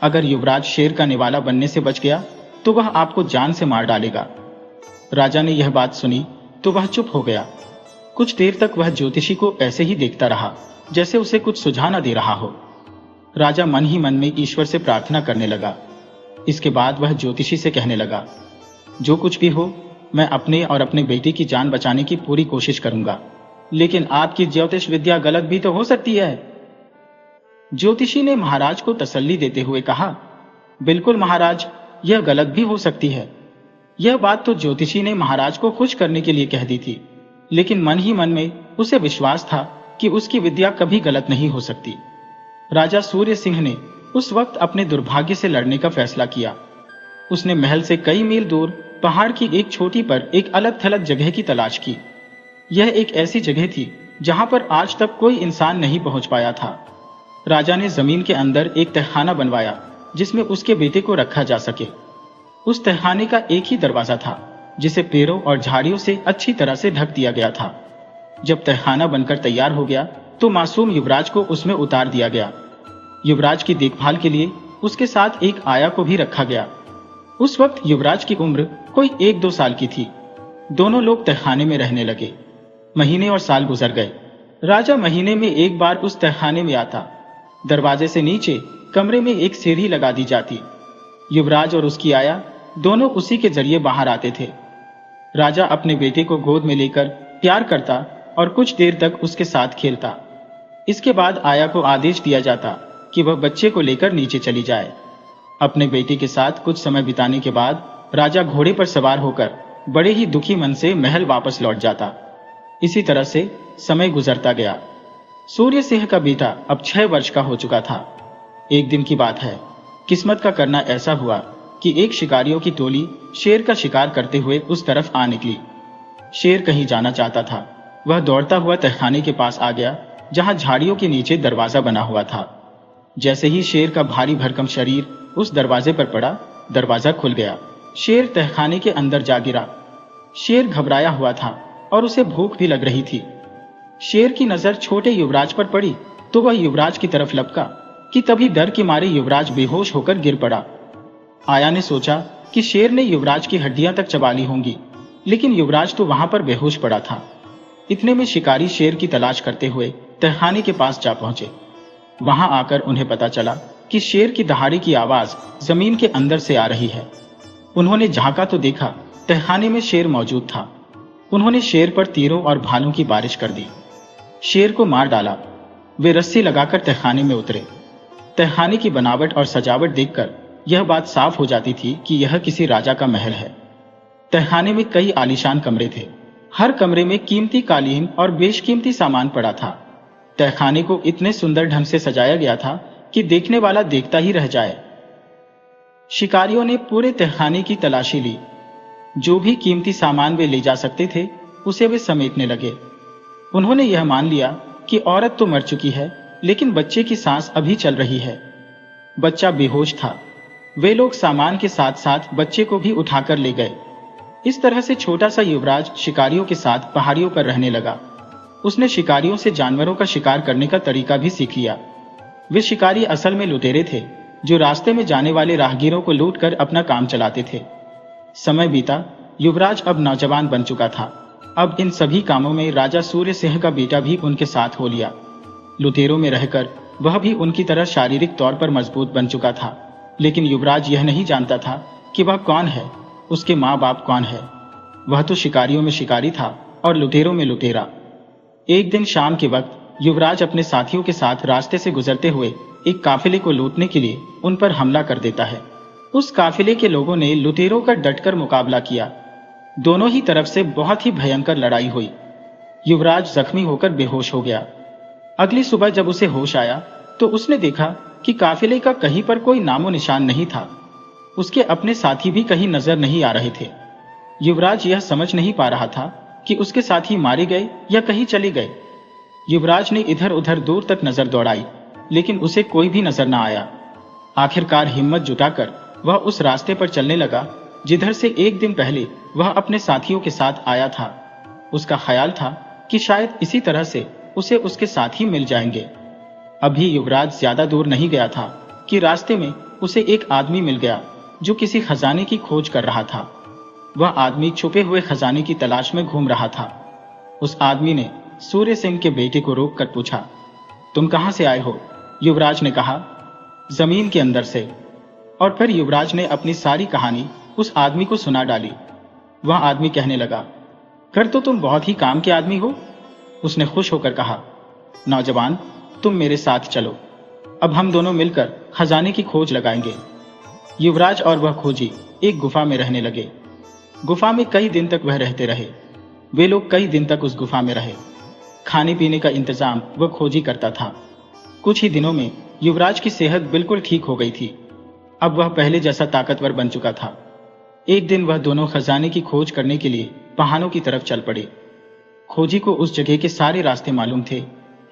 अगर युवराज शेर का निवाला बनने से बच गया तो वह आपको जान से मार डालेगा। राजा ने यह बात सुनी तो वह चुप हो गया। कुछ देर तक वह ज्योतिषी को ऐसे ही देखता रहा, जैसे उसे कुछ सुझाव न दे रहा हो। राजा मन ही मन में ईश्वर से प्रार्थना करने लगा। इसके बाद वह ज्योतिषी से कहने लगा, जो कुछ भी हो, मैं अपने और अपने बेटे की जान बचाने की पूरी कोशिश करूंगा, लेकिन आपकी ज्योतिष विद्या गलत भी तो हो सकती है। ज्योतिषी ने महाराज को तसल्ली देते हुए कहा, बिल्कुल महाराज, यह गलत भी हो सकती है। यह बात तो ज्योतिषी ने महाराज को खुश करने के लिए कह दी थी, लेकिन मन ही मन में उसे विश्वास था कि उसकी विद्या कभी गलत नहीं हो सकती। राजा सूर्य सिंह ने उस वक्त अपने दुर्भाग्य से लड़ने का फैसला किया। उसने महल से कई मील दूर पहाड़ की एक छोटी पर एक अलग थलग जगह की तलाश की। यह एक ऐसी जगह थी जहां पर आज तक कोई इंसान नहीं पहुंच पाया था। राजा ने जमीन के अंदर एक तहखाना बनवाया जिसमें उसके बेटे को रखा जा सके। उस तहखाने का एक ही दरवाजा था जिसे पेड़ों और झाड़ियों से अच्छी तरह से ढक दिया गया था। जब तहखाना बनकर तैयार हो गया तो मासूम युवराज को उसमें उतार दिया गया। युवराज की देखभाल के लिए उसके साथ एक आया को भी रखा गया। उस वक्त युवराज की उम्र कोई 1-2 साल की थी। दोनों लोग तहखाने में रहने लगे। महीने और साल गुजर गए। राजा महीने में एक बार उस तहखाने में आता। दरवाजे से नीचे कमरे में एक सीढ़ी लगा दी जाती। युवराज और उसकी आया दोनों उसी के जरिए बाहर आते थे। राजा अपने बेटे को गोद में लेकर प्यार करता और कुछ देर तक उसके साथ खेलता। इसके बाद आया को आदेश दिया जाता कि वह बच्चे को लेकर नीचे चली जाए। अपने बेटे के साथ कुछ समय बिताने के बाद राजा घोड़े पर सवार होकर बड़े ही दुखी मन से महल वापस लौट जाता। इसी तरह से समय गुजरता गया। सूर्य सिंह का बेटा अब 6 वर्ष का हो चुका था। एक दिन की बात है, किस्मत का करना ऐसा हुआ कि एक शिकारियों की टोली शेर का शिकार करते हुए उस तरफ आ निकली। शेर कहीं जाना चाहता था। वह दौड़ता हुआ तहखाने के पास आ गया जहां झाड़ियों के नीचे दरवाजा बना हुआ था। जैसे ही शेर का भारी भरकम शरीर उस दरवाजे पर पड़ा, दरवाजा खुल गया। शेर तहखाने के अंदर जा गिरा। शेर घबराया हुआ था और उसे भूख भी लग रही थी। शेर की नजर छोटे युवराज पर पड़ी तो वह युवराज की तरफ लपका कि तभी डर के मारे युवराज बेहोश होकर गिर पड़ा। आया ने सोचा कि शेर ने युवराज की हड्डियां तक चबा ली होंगी, लेकिन युवराज तो वहां पर बेहोश पड़ा था। इतने में शिकारी शेर की तलाश करते हुए तहखाने के पास जा पहुंचे। वहां आकर उन्हें पता चला कि शेर की दहाड़ी की आवाज जमीन के अंदर से आ रही है। उन्होंने झांका तो देखा तहखाने में शेर मौजूद था। उन्होंने शेर पर तीरों और भालों की बारिश कर दी। शेर को मार डाला। वे रस्सी लगाकर तहखाने में उतरे। तहखाने की बनावट और सजावट देखकर यह बात साफ हो जाती थी कि यह किसी राजा का महल है। तहखाने में कई आलीशान कमरे थे। हर कमरे में कीमती कालीन और बेशकीमती सामान पड़ा था। तहखाने को इतने सुंदर ढंग से सजाया गया था कि देखने वाला देखता ही रह जाए। शिकारियों ने पूरे तहखाने की तलाशी ली। जो भी कीमती सामान वे ले जा सकते थे उसे वे समेटने लगे। उन्होंने यह मान लिया कि औरत तो मर चुकी है, लेकिन बच्चे की सांस अभी चल रही है। बच्चा बेहोश था। वे लोग सामान के साथ साथ बच्चे को भी उठाकर ले गए। इस तरह से छोटा सा युवराज शिकारियों के साथ पहाड़ियों पर रहने लगा। उसने शिकारियों से जानवरों का शिकार करने का तरीका भी सीख लिया। वे शिकारी असल में लुटेरे थे जो रास्ते में जाने वाले राहगीरों को लूटकर अपना काम चलाते थे। समय बीता। युवराज अब नौजवान बन चुका था। अब इन सभी कामों में राजा सूर्य सिंह का बेटा भी उनके साथ हो लिया। लुटेरों में रहकर वह भी उनकी तरह शारीरिक तौर पर मजबूत बन चुका था, लेकिन युवराज यह नहीं जानता था कि वह कौन है, उसके माँ बाप कौन है। वह तो शिकारियों में शिकारी था और लुटेरों में लुटेरा। एक दिन शाम के वक्त युवराज अपने साथियों के साथ रास्ते से गुजरते हुए एक काफिले को लूटने के लिए उन पर हमला कर देता है। उस काफिले के लोगों ने लुटेरों का डटकर मुकाबला किया। दोनों ही तरफ से बहुत ही भयंकर लड़ाई हुई। युवराज जख्मी होकर बेहोश हो गया। अगली सुबह जब उसे होश आया तो उसने देखा कि काफिले का कहीं पर कोई नामो निशान नहीं था। उसके अपने साथी भी कहीं नजर नहीं आ रहे थे। युवराज यह समझ नहीं पा रहा था कि उसके साथी मारे गए या कहीं चले गए। युवराज ने इधर उधर दूर तक नजर दौड़ाई, लेकिन उसे कोई भी नजर न आया। आखिरकार हिम्मत जुटाकर वह उस रास्ते पर चलने लगा जिधर से एक दिन पहले वह अपने साथियों के साथ आया था। उसका ख्याल था कि शायद इसी तरह से उसे उसके साथी मिल जाएंगे। अभी युवराज ज्यादा दूर नहीं गया था कि रास्ते में उसे एक आदमी मिल गया जो किसी खजाने की खोज कर रहा था। वह आदमी छुपे हुए खजाने की तलाश में घूम रहा था। उस आदमी ने सूर्य सिंह के बेटे को रोककर पूछा, तुम कहां से आए हो? युवराज ने कहा, जमीन के अंदर से। और फिर युवराज ने अपनी सारी कहानी उस आदमी को सुना डाली। वह आदमी कहने लगा, फिर तो तुम बहुत ही काम के आदमी हो। उसने खुश होकर कहा, नौजवान, तुम मेरे साथ चलो। अब हम दोनों मिलकर खजाने की खोज लगाएंगे। युवराज और वह खोजी एक गुफा में रहने लगे। गुफा में कई दिन तक वह रहते रहे। वे लोग कई दिन तक उस गुफा में रहे। खाने पीने का इंतजाम वह खोजी करता था। कुछ ही दिनों में युवराज की सेहत बिल्कुल ठीक हो गई थी। अब वह पहले जैसा ताकतवर बन चुका था। एक दिन वह दोनों खजाने की खोज करने के लिए पहाड़ों की तरफ चल पड़े। खोजी को उस जगह के सारे रास्ते मालूम थे।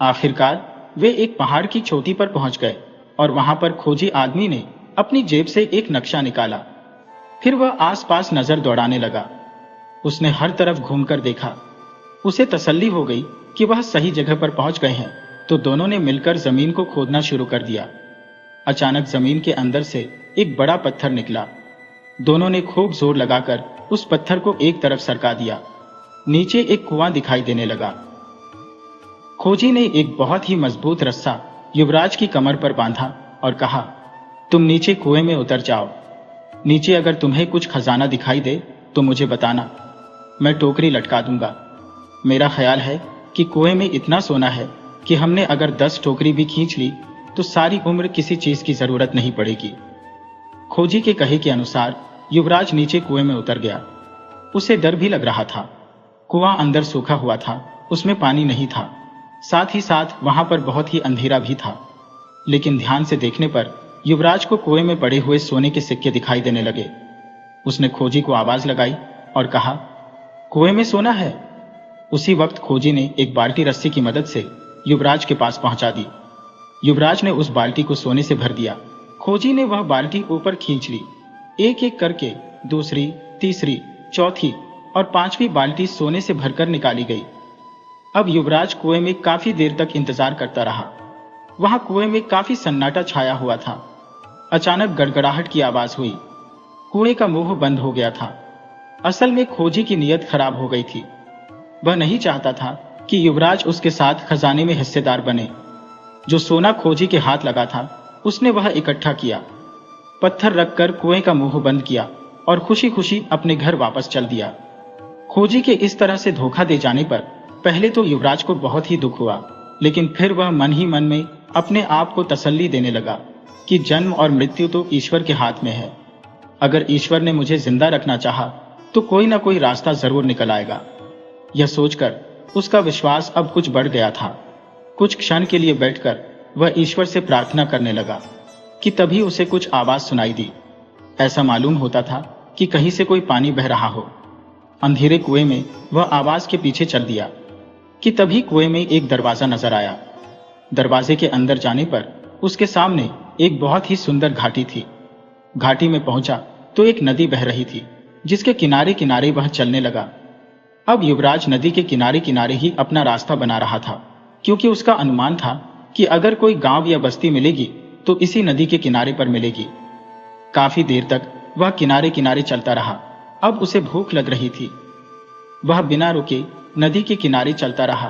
आखिरकार वे एक पहाड़ की चोटी पर पहुंच गए और वहां पर खोजी आदमी ने अपनी जेब से एक नक्शा निकाला। फिर वह आसपास नजर दौड़ाने लगा। उसने हर तरफ घूमकर देखा। उसे तसल्ली हो गई कि वह सही जगह पर पहुंच गए हैं, तो दोनों ने मिलकर जमीन को खोदना शुरू कर दिया। अचानक जमीन के अंदर से एक बड़ा पत्थर निकला। दोनों ने खूब जोर लगाकर उस पत्थर को एक तरफ सरका दिया। नीचे एक कुआं दिखाई देने लगा। खोजी ने एक बहुत ही मजबूत रस्सा युवराज की कमर पर बांधा और कहा, तुम नीचे कुएं में उतर जाओ। नीचे अगर तुम्हें कुछ खजाना दिखाई दे तो मुझे बताना, मैं टोकरी लटका दूंगा। मेरा ख्याल है कि कुएं में इतना सोना है कि हमने अगर 10 टोकरी भी खींच ली तो सारी उम्र किसी चीज की जरूरत नहीं पड़ेगी। खोजी के कहे के अनुसार युवराज नीचे कुएं में उतर गया। उसे डर भी लग रहा था। कुआं अंदर सूखा हुआ था, उसमें पानी नहीं था। साथ ही साथ वहां पर बहुत ही अंधेरा भी था। लेकिन ध्यान से देखने पर युवराज को कुएं में पड़े हुए सोने के सिक्के दिखाई देने लगे। उसने खोजी को आवाज लगाई और कहा, कुएं में सोना है। उसी वक्त खोजी ने एक बाल्टी रस्सी की मदद से युवराज के पास पहुंचा दी। युवराज ने उस बाल्टी को सोने से भर दिया। खोजी ने वह बाल्टी ऊपर खींच ली। एक एक करके दूसरी, तीसरी, चौथी और पांचवी बाल्टी सोने से भरकर निकाली गई। अब युवराज कुएं में काफी देर तक इंतजार करता रहा। वहां कुएं में काफी सन्नाटा छाया हुआ था। अचानक गड़गड़ाहट की आवाज हुई। कुएं का मुंह बंद हो गया था। असल में खोजी की नीयत खराब हो गई थी। वह नहीं चाहता था कि युवराज उसके साथ खजाने में हिस्सेदार बने। जो सोना खोजी के हाथ लगा था उसने वह इकट्ठा किया, पत्थर रखकर कुएं का मुंह बंद किया और खुशी खुशी अपने घर वापस चल दिया। खोजी के इस तरह से धोखा दे जाने पर पहले तो युवराज को बहुत ही दुख हुआ, लेकिन फिर वह मन ही मन में अपने आप को तसल्ली देने लगा कि जन्म और मृत्यु तो ईश्वर के हाथ में है। अगर ईश्वर ने मुझे जिंदा रखना चाहा तो कोई ना कोई रास्ता जरूर निकल आएगा। यह सोचकर उसका विश्वास अब कुछ बढ़ गया था। कुछ क्षण के लिए बैठकर वह ईश्वर से प्रार्थना करने लगा कि तभी उसे कुछ आवाज सुनाई दी। ऐसा मालूम होता था कि कहीं से कोई पानी बह रहा हो। अंधेरे कुएं में वह आवाज के पीछे चल दिया कि तभी कुएं में एक दरवाजा नजर आया। दरवाजे के अंदर जाने पर उसके सामने एक बहुत ही सुंदर घाटी थी। घाटी में पहुंचा तो एक नदी बह रही थी, जिसके किनारे किनारे वह चलने लगा। अब युवराज नदी के किनारे किनारे ही अपना रास्ता बना रहा था, क्योंकि उसका अनुमान था कि अगर कोई गांव या बस्ती मिलेगी तो इसी नदी के किनारे पर मिलेगी। काफी देर तक वह किनारे किनारे चलता रहा। अब उसे भूख लग रही थी। वह बिना रुके नदी के किनारे चलता रहा,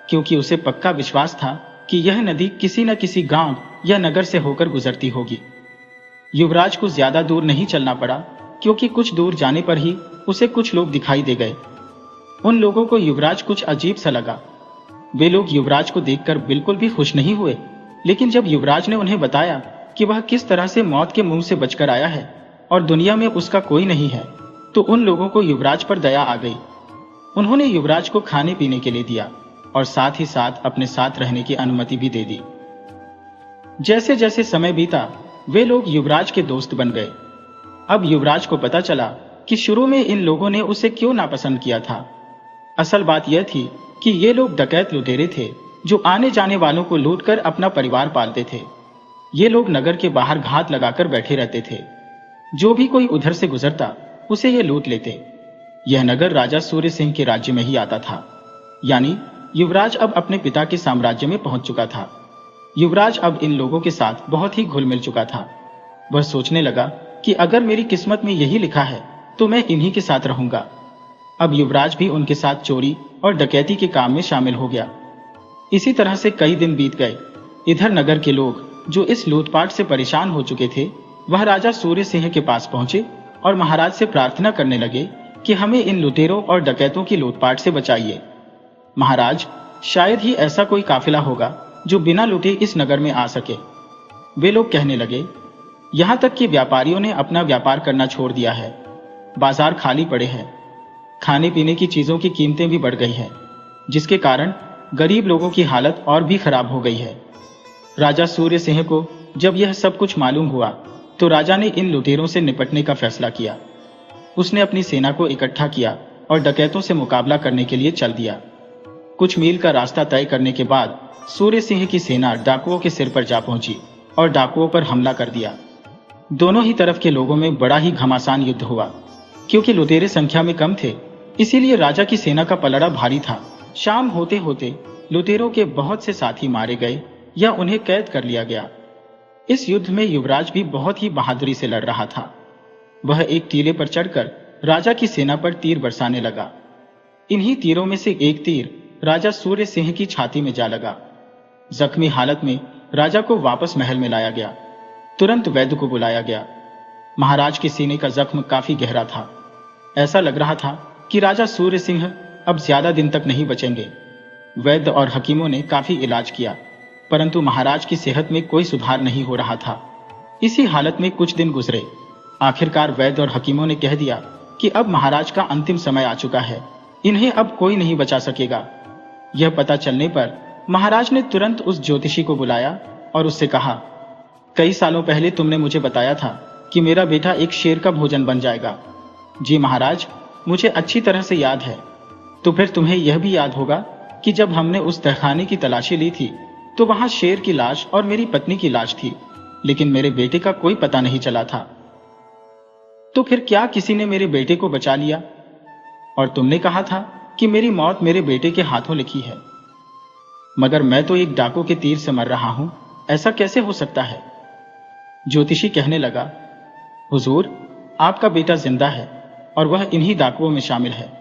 क्योंकि उसे पक्का विश्वास था कि यह नदी किसी न किसी गांव या नगर से होकर गुजरती होगी। युवराज को ज्यादा दूर नहीं चलना पड़ा, क्योंकि कुछ दूर जाने पर ही उसे कुछ लोग दिखाई दे गए। उन लोगों को युवराज कुछ अजीब सा लगा। वे लोग युवराज को देखकर बिल्कुल भी खुश नहीं हुए, लेकिन जब युवराज ने उन्हें बताया कि वह किस तरह से मौत के मुंह से बचकर आया है और दुनिया में उसका कोई नहीं है, तो उन लोगों को युवराज पर दया आ गई। उन्होंने युवराज को खाने पीने के लिए दिया और साथ ही साथ अपने साथ रहने की अनुमति भी दे दी। जैसे जैसे समय बीता वे लोग युवराज के दोस्त बन गए। अब युवराज को पता चला कि शुरू में इन लोगों ने उसे क्यों नापसंद किया था। असल बात यह थी कि ये लोग डकैत लुटेरे थे, जो आने जाने वालों को लूटकर अपना परिवार पालते थे। ये लोग नगर के बाहर घात लगाकर बैठे रहते थे। जो भी कोई उधर से गुजरता उसे ये लूट लेते। यह नगर राजा सूर्य सिंह के राज्य में ही आता था। यानी युवराज अब अपने पिता के साम्राज्य में पहुंच चुका था। युवराज अब इन लोगों के साथ बहुत ही घुल मिल चुका था। वह सोचने लगा कि अगर मेरी किस्मत में यही लिखा है तो मैं इन्हीं के साथ रहूंगा। अब युवराज भी उनके साथ चोरी और डकैती के काम में शामिल हो गया। इसी तरह से कई दिन बीत गए। इधर नगर के लोग जो इस लूटपाट से परेशान हो चुके थे, वह राजा सूर्य सिंह के पास पहुंचे और महाराज से प्रार्थना करने लगे कि हमें इन लुटेरों और डकैतों की लूटपाट से बचाइए। महाराज, शायद ही ऐसा कोई काफिला होगा जो बिना लूटे इस नगर में आ सके। वे लोग कहने लगे, यहां तक कि व्यापारियों ने अपना व्यापार करना छोड़ दिया है। बाजार खाली पड़े हैं। खाने पीने की चीजों की कीमतें भी बढ़ गई हैं, जिसके कारण गरीब लोगों की हालत और भी खराब हो गई है। राजा सूर्य सिंह को जब यह सब कुछ मालूम हुआ तो राजा ने इन लुटेरों से निपटने का फैसला किया। उसने अपनी सेना को इकट्ठा किया और डकैतों से मुकाबला करने के लिए चल दिया। कुछ मील का रास्ता तय करने के बाद सूर्य सिंह की सेना डाकुओं के सिर पर जा पहुंची और डाकुओं पर हमला कर दिया। दोनों ही तरफ के लोगों में बड़ा ही घमासान युद्ध हुआ। क्योंकि लुटेरे संख्या में कम थे, इसीलिए राजा की सेना का पलड़ा भारी था। शाम होते होते लुटेरों के बहुत से साथी मारे गए या उन्हें कैद कर लिया गया। इस युद्ध में युवराज भी बहुत ही बहादुरी से लड़ रहा था। वह एक टीले पर चढ़कर राजा की सेना पर तीर बरसाने लगा। इन्हीं तीरों में से एक तीर राजा सूर्य सिंह की छाती में जा लगा। जख्मी हालत में राजा को वापस महल में लाया गया। तुरंत वैद्य को बुलाया गया। महाराज के सीने का जख्म काफी गहरा था। ऐसा लग रहा था कि राजा सूर्य सिंह अब ज्यादा दिन तक नहीं बचेंगे। वैद्य और हकीमों ने काफी इलाज किया, परंतु महाराज की सेहत में कोई सुधार नहीं हो रहा था। इसी हालत में कुछ दिन गुजरे। आखिरकार वैद्य और हकीमों ने कह दिया कि अब महाराज का अंतिम समय आ चुका है, इन्हें अब कोई नहीं बचा सकेगा। यह पता चलने पर महाराज ने तुरंत उस ज्योतिषी को बुलाया और उससे कहा, कई सालों पहले तुमने मुझे बताया था कि मेरा बेटा एक शेर का भोजन बन जाएगा। जी महाराज, मुझे अच्छी तरह से याद है। तो फिर तुम्हें यह भी याद होगा कि जब हमने उस तहखाने की तलाशी ली थी तो वहां शेर की लाश और मेरी पत्नी की लाश थी, लेकिन मेरे बेटे का कोई पता नहीं चला था। तो फिर क्या किसी ने मेरे बेटे को बचा लिया? और तुमने कहा था कि मेरी मौत मेरे बेटे के हाथों लिखी है, मगर मैं तो एक डाकू के तीर से मर रहा हूं, ऐसा कैसे हो सकता है? ज्योतिषी कहने लगा, हुजूर, आपका बेटा जिंदा है और वह इन्हीं डाकुओं में शामिल है।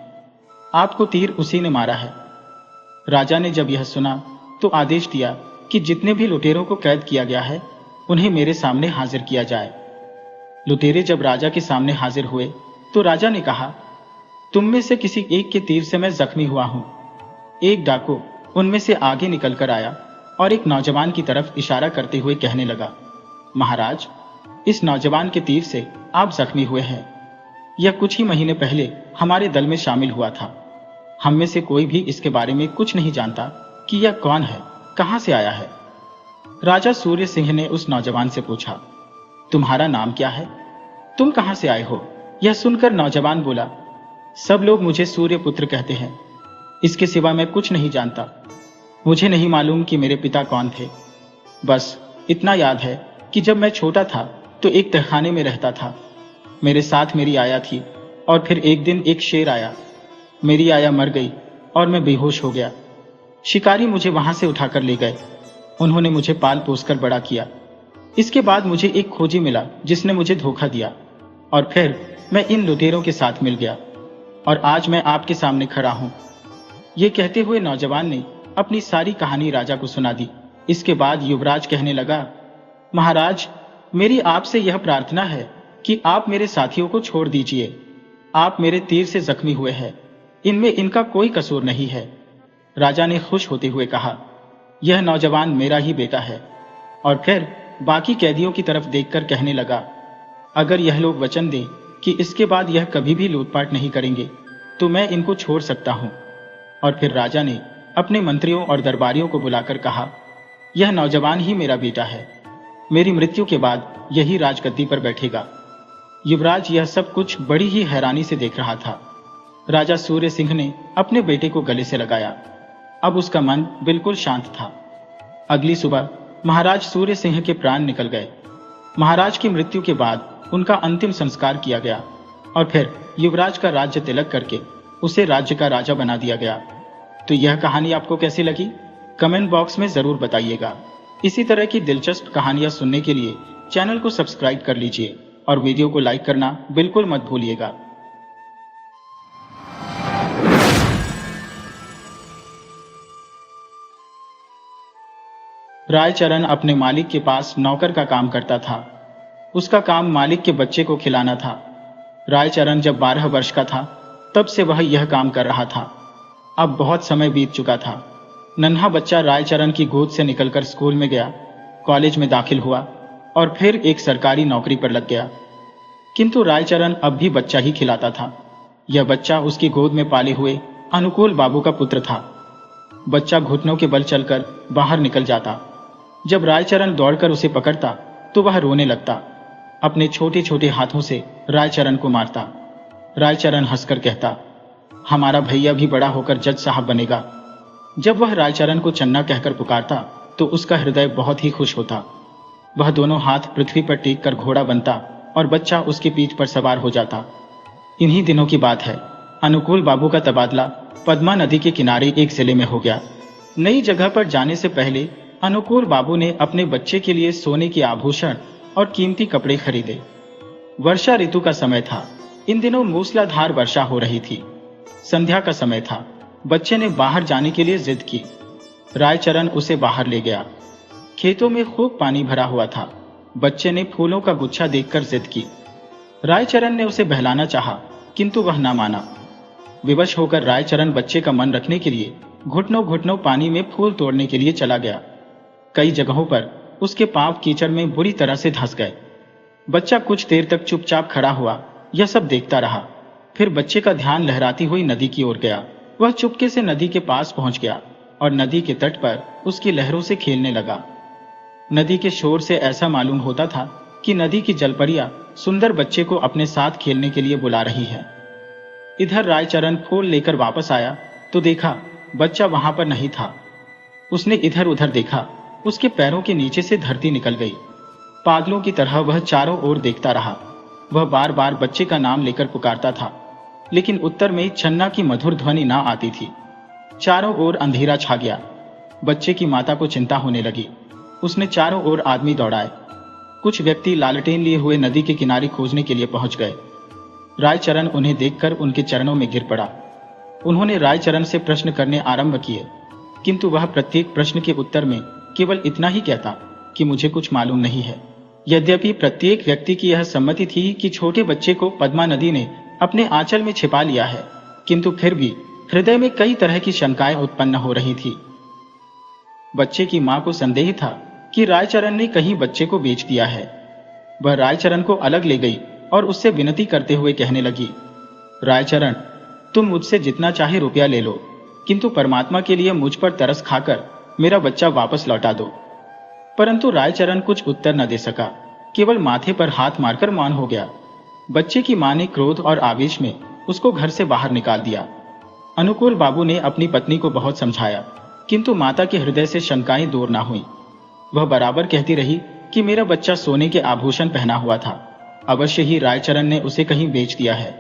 आपको तीर उसी ने मारा है। राजा ने जब यह सुना तो आदेश दिया कि जितने भी लुटेरों को कैद किया गया है उन्हें मेरे सामने हाजिर किया जाए। लुटेरे जब राजा के सामने हाजिर हुए तो राजा ने कहा, तुम में से किसी एक के तीर से मैं जख्मी हुआ हूं। एक डाकू उनमें से आगे निकलकर आया और एक नौजवान की तरफ इशारा करते हुए कहने लगा, महाराज, इस नौजवान के तीर से आप जख्मी हुए हैं। यह कुछ ही महीने पहले हमारे दल में शामिल हुआ था। हम में से कोई भी इसके बारे में कुछ नहीं जानता कि यह कौन है, कहां से आया है। राजा सूर्य सिंह ने उस नौजवान से पूछा, तुम्हारा नाम क्या है? तुम कहां से आए हो? यह सुनकर नौजवान बोला, सब लोग मुझे सूर्य पुत्र कहते हैं, इसके सिवा मैं कुछ नहीं जानता। मुझे नहीं मालूम कि मेरे पिता कौन थे। बस इतना याद है कि जब मैं छोटा था तो एक तहखाने में रहता था। मेरे साथ मेरी आया थी और फिर एक दिन एक शेर आया। मेरी आया मर गई और मैं बेहोश हो गया। शिकारी मुझे वहां से उठाकर ले गए। उन्होंने मुझे पाल पोसकर बड़ा किया। इसके बाद मुझे एक खोजी मिला जिसने मुझे धोखा दिया और फिर मैं इन लुटेरों के साथ मिल गया और आज मैं आपके सामने खड़ा हूं। ये कहते हुए नौजवान ने अपनी सारी कहानी राजा को सुना दी। इसके बाद युवराज कहने लगा, महाराज, मेरी आपसे यह प्रार्थना है कि आप मेरे साथियों को छोड़ दीजिए। आप मेरे तीर से जख्मी हुए हैं, इनमें इनका कोई कसूर नहीं है। राजा ने खुश होते हुए कहा, यह नौजवान मेरा ही बेटा है। और फिर बाकी कैदियों की तरफ देखकर कहने लगा, अगर यह लोग वचन दें कि इसके बाद यह कभी भी लूटपाट नहीं करेंगे तो मैं इनको छोड़ सकता हूं। और फिर राजा ने अपने मंत्रियों और दरबारियों को बुलाकर कहा, यह नौजवान ही मेरा बेटा है। मेरी मृत्यु के बाद यही राजगद्दी पर बैठेगा। युवराज यह सब कुछ बड़ी ही हैरानी से देख रहा था। राजा सूर्य सिंह ने अपने बेटे को गले से लगाया। अब उसका मन बिल्कुल शांत था। अगली सुबह महाराज सूर्य सिंह के प्राण निकल गए। महाराज की मृत्यु के बाद उनका अंतिम संस्कार किया गया और फिर युवराज का राज्य तिलक करके उसे राज्य का राजा बना दिया गया। तो यह कहानी आपको कैसी लगी? कमेंट बॉक्स में जरूर बताइएगा। इसी तरह की दिलचस्प कहानियां सुनने के लिए चैनल को सब्सक्राइब कर लीजिए और वीडियो को लाइक करना बिल्कुल मत भूलिएगा। रायचरण अपने मालिक के पास नौकर का काम करता था। उसका काम मालिक के बच्चे को खिलाना था। रायचरण जब 12 वर्ष का था तब से वह यह काम कर रहा था। अब बहुत समय बीत चुका था। नन्हा बच्चा रायचरण की गोद से निकलकर स्कूल में गया, कॉलेज में दाखिल हुआ और फिर एक सरकारी नौकरी पर लग गया। किंतु रायचरण अब भी बच्चा ही खिलाता था। यह बच्चा उसकी गोद में पाले हुए अनुकूल बाबू का पुत्र था। बच्चा घुटनों के बल चलकर बाहर निकल जाता। जब रायचरण दौड़कर उसे पकड़ता तो वह रोने लगता। अपने छोटे छोटे हाथों से रायचरण को मारता। रायचरण हंसकर कहता, हमारा भैया भी बड़ा होकर जज साहब बनेगा। जब वह रायचरण को चन्ना कहकर पुकारता तो उसका हृदय बहुत ही खुश होता। वह दोनों हाथ पृथ्वी पर टेक कर घोड़ा बनता और बच्चा उसकी पीठ पर सवार हो जाता। इन्हीं दिनों की बात है, अनुकूल बाबू का तबादला पद्मा नदी के किनारे एक जिले में हो गया। नई जगह पर जाने से पहले अनुकूल बाबू ने अपने बच्चे के लिए सोने के आभूषण और कीमती कपड़े खरीदे। वर्षा ऋतु का समय था। इन दिनों मूसलाधार वर्षा हो रही थी। संध्या का समय था। बच्चे ने बाहर जाने के लिए जिद की। रायचरण उसे बाहर ले गया। खेतों में खूब पानी भरा हुआ था। बच्चे ने फूलों का गुच्छा देखकर जिद की। रायचरण ने उसे बहलाना चाहा, किंतु वह ना माना। विवश होकर रायचरण बच्चे का मन रखने के लिए घुटनों घुटनों पानी में फूल तोड़ने के लिए चला गया। कई जगहों पर उसके पांव कीचड़ में बुरी तरह से धंस गए। बच्चा कुछ देर तक चुपचाप खड़ा हुआ, यह सब देखता रहा। फिर बच्चे का ध्यान लहराती हुई नदी की ओर गया। वह चुपके से नदी के पास पहुंच गया और नदी के तट पर उसकी लहरों से खेलने लगा। नदी के शोर से ऐसा मालूम होता था कि नदी की जलपरियां सुंदर बच्चे को अपने साथ खेलने के लिए बुला रही है। इधर रायचरण फूल लेकर वापस आया तो देखा बच्चा वहां पर नहीं था। उसने इधर उधर देखा, उसके पैरों के नीचे से धरती निकल गई। पागलों की तरह वह चारों ओर देखता रहा। वह बार बार बच्चे का नाम लेकर पुकारता था, लेकिन उत्तर में छन्ना की मधुर ध्वनि ना आती थी। चारों ओर अंधेरा छा गया। बच्चे की माता को चिंता होने लगी। उसने चारों ओर आदमी दौड़ाए। कुछ व्यक्ति लालटेन लिए हुए नदी के किनारे खोजने के लिए पहुंच गए। रायचरण उन्हें देखकर उनके चरणों में गिर पड़ा। उन्होंने रायचरण से प्रश्न करने आरंभ किए, किंतु वह प्रत्येक प्रश्न के उत्तर में केवल इतना ही कहता कि मुझे कुछ मालूम नहीं है। यद्यपि प्रत्येक व्यक्ति की यह सम्मति थी कि छोटे बच्चे को पद्मा नदी ने अपने आंचल में छिपा लिया है, किंतु फिर भी हृदय में कई तरह की शंकाएं उत्पन्न हो रही थी। बच्चे की मां को संदेह था कि रायचरण ने कहीं बच्चे को बेच दिया है। वह रायचरण को अलग ले गई और उससे विनती करते हुए कहने लगी, रायचरण, तुम मुझसे जितना चाहे रुपया ले लो, किंतु परमात्मा के लिए मुझ पर तरस खाकर मेरा बच्चा वापस लौटा दो। परंतु रायचरण कुछ उत्तर न दे सका, केवल माथे पर हाथ मारकर मौन हो गया। बच्चे की मां ने क्रोध और आवेश में उसको घर से बाहर निकाल दिया। अनुकूल बाबू ने अपनी पत्नी को बहुत समझाया, किंतु माता के हृदय से शंकाएं दूर ना हुई। वह बराबर कहती रही कि मेरा बच्चा सोने के आभूषण पहना हुआ था, अवश्य ही रायचरण ने उसे कहीं बेच दिया है।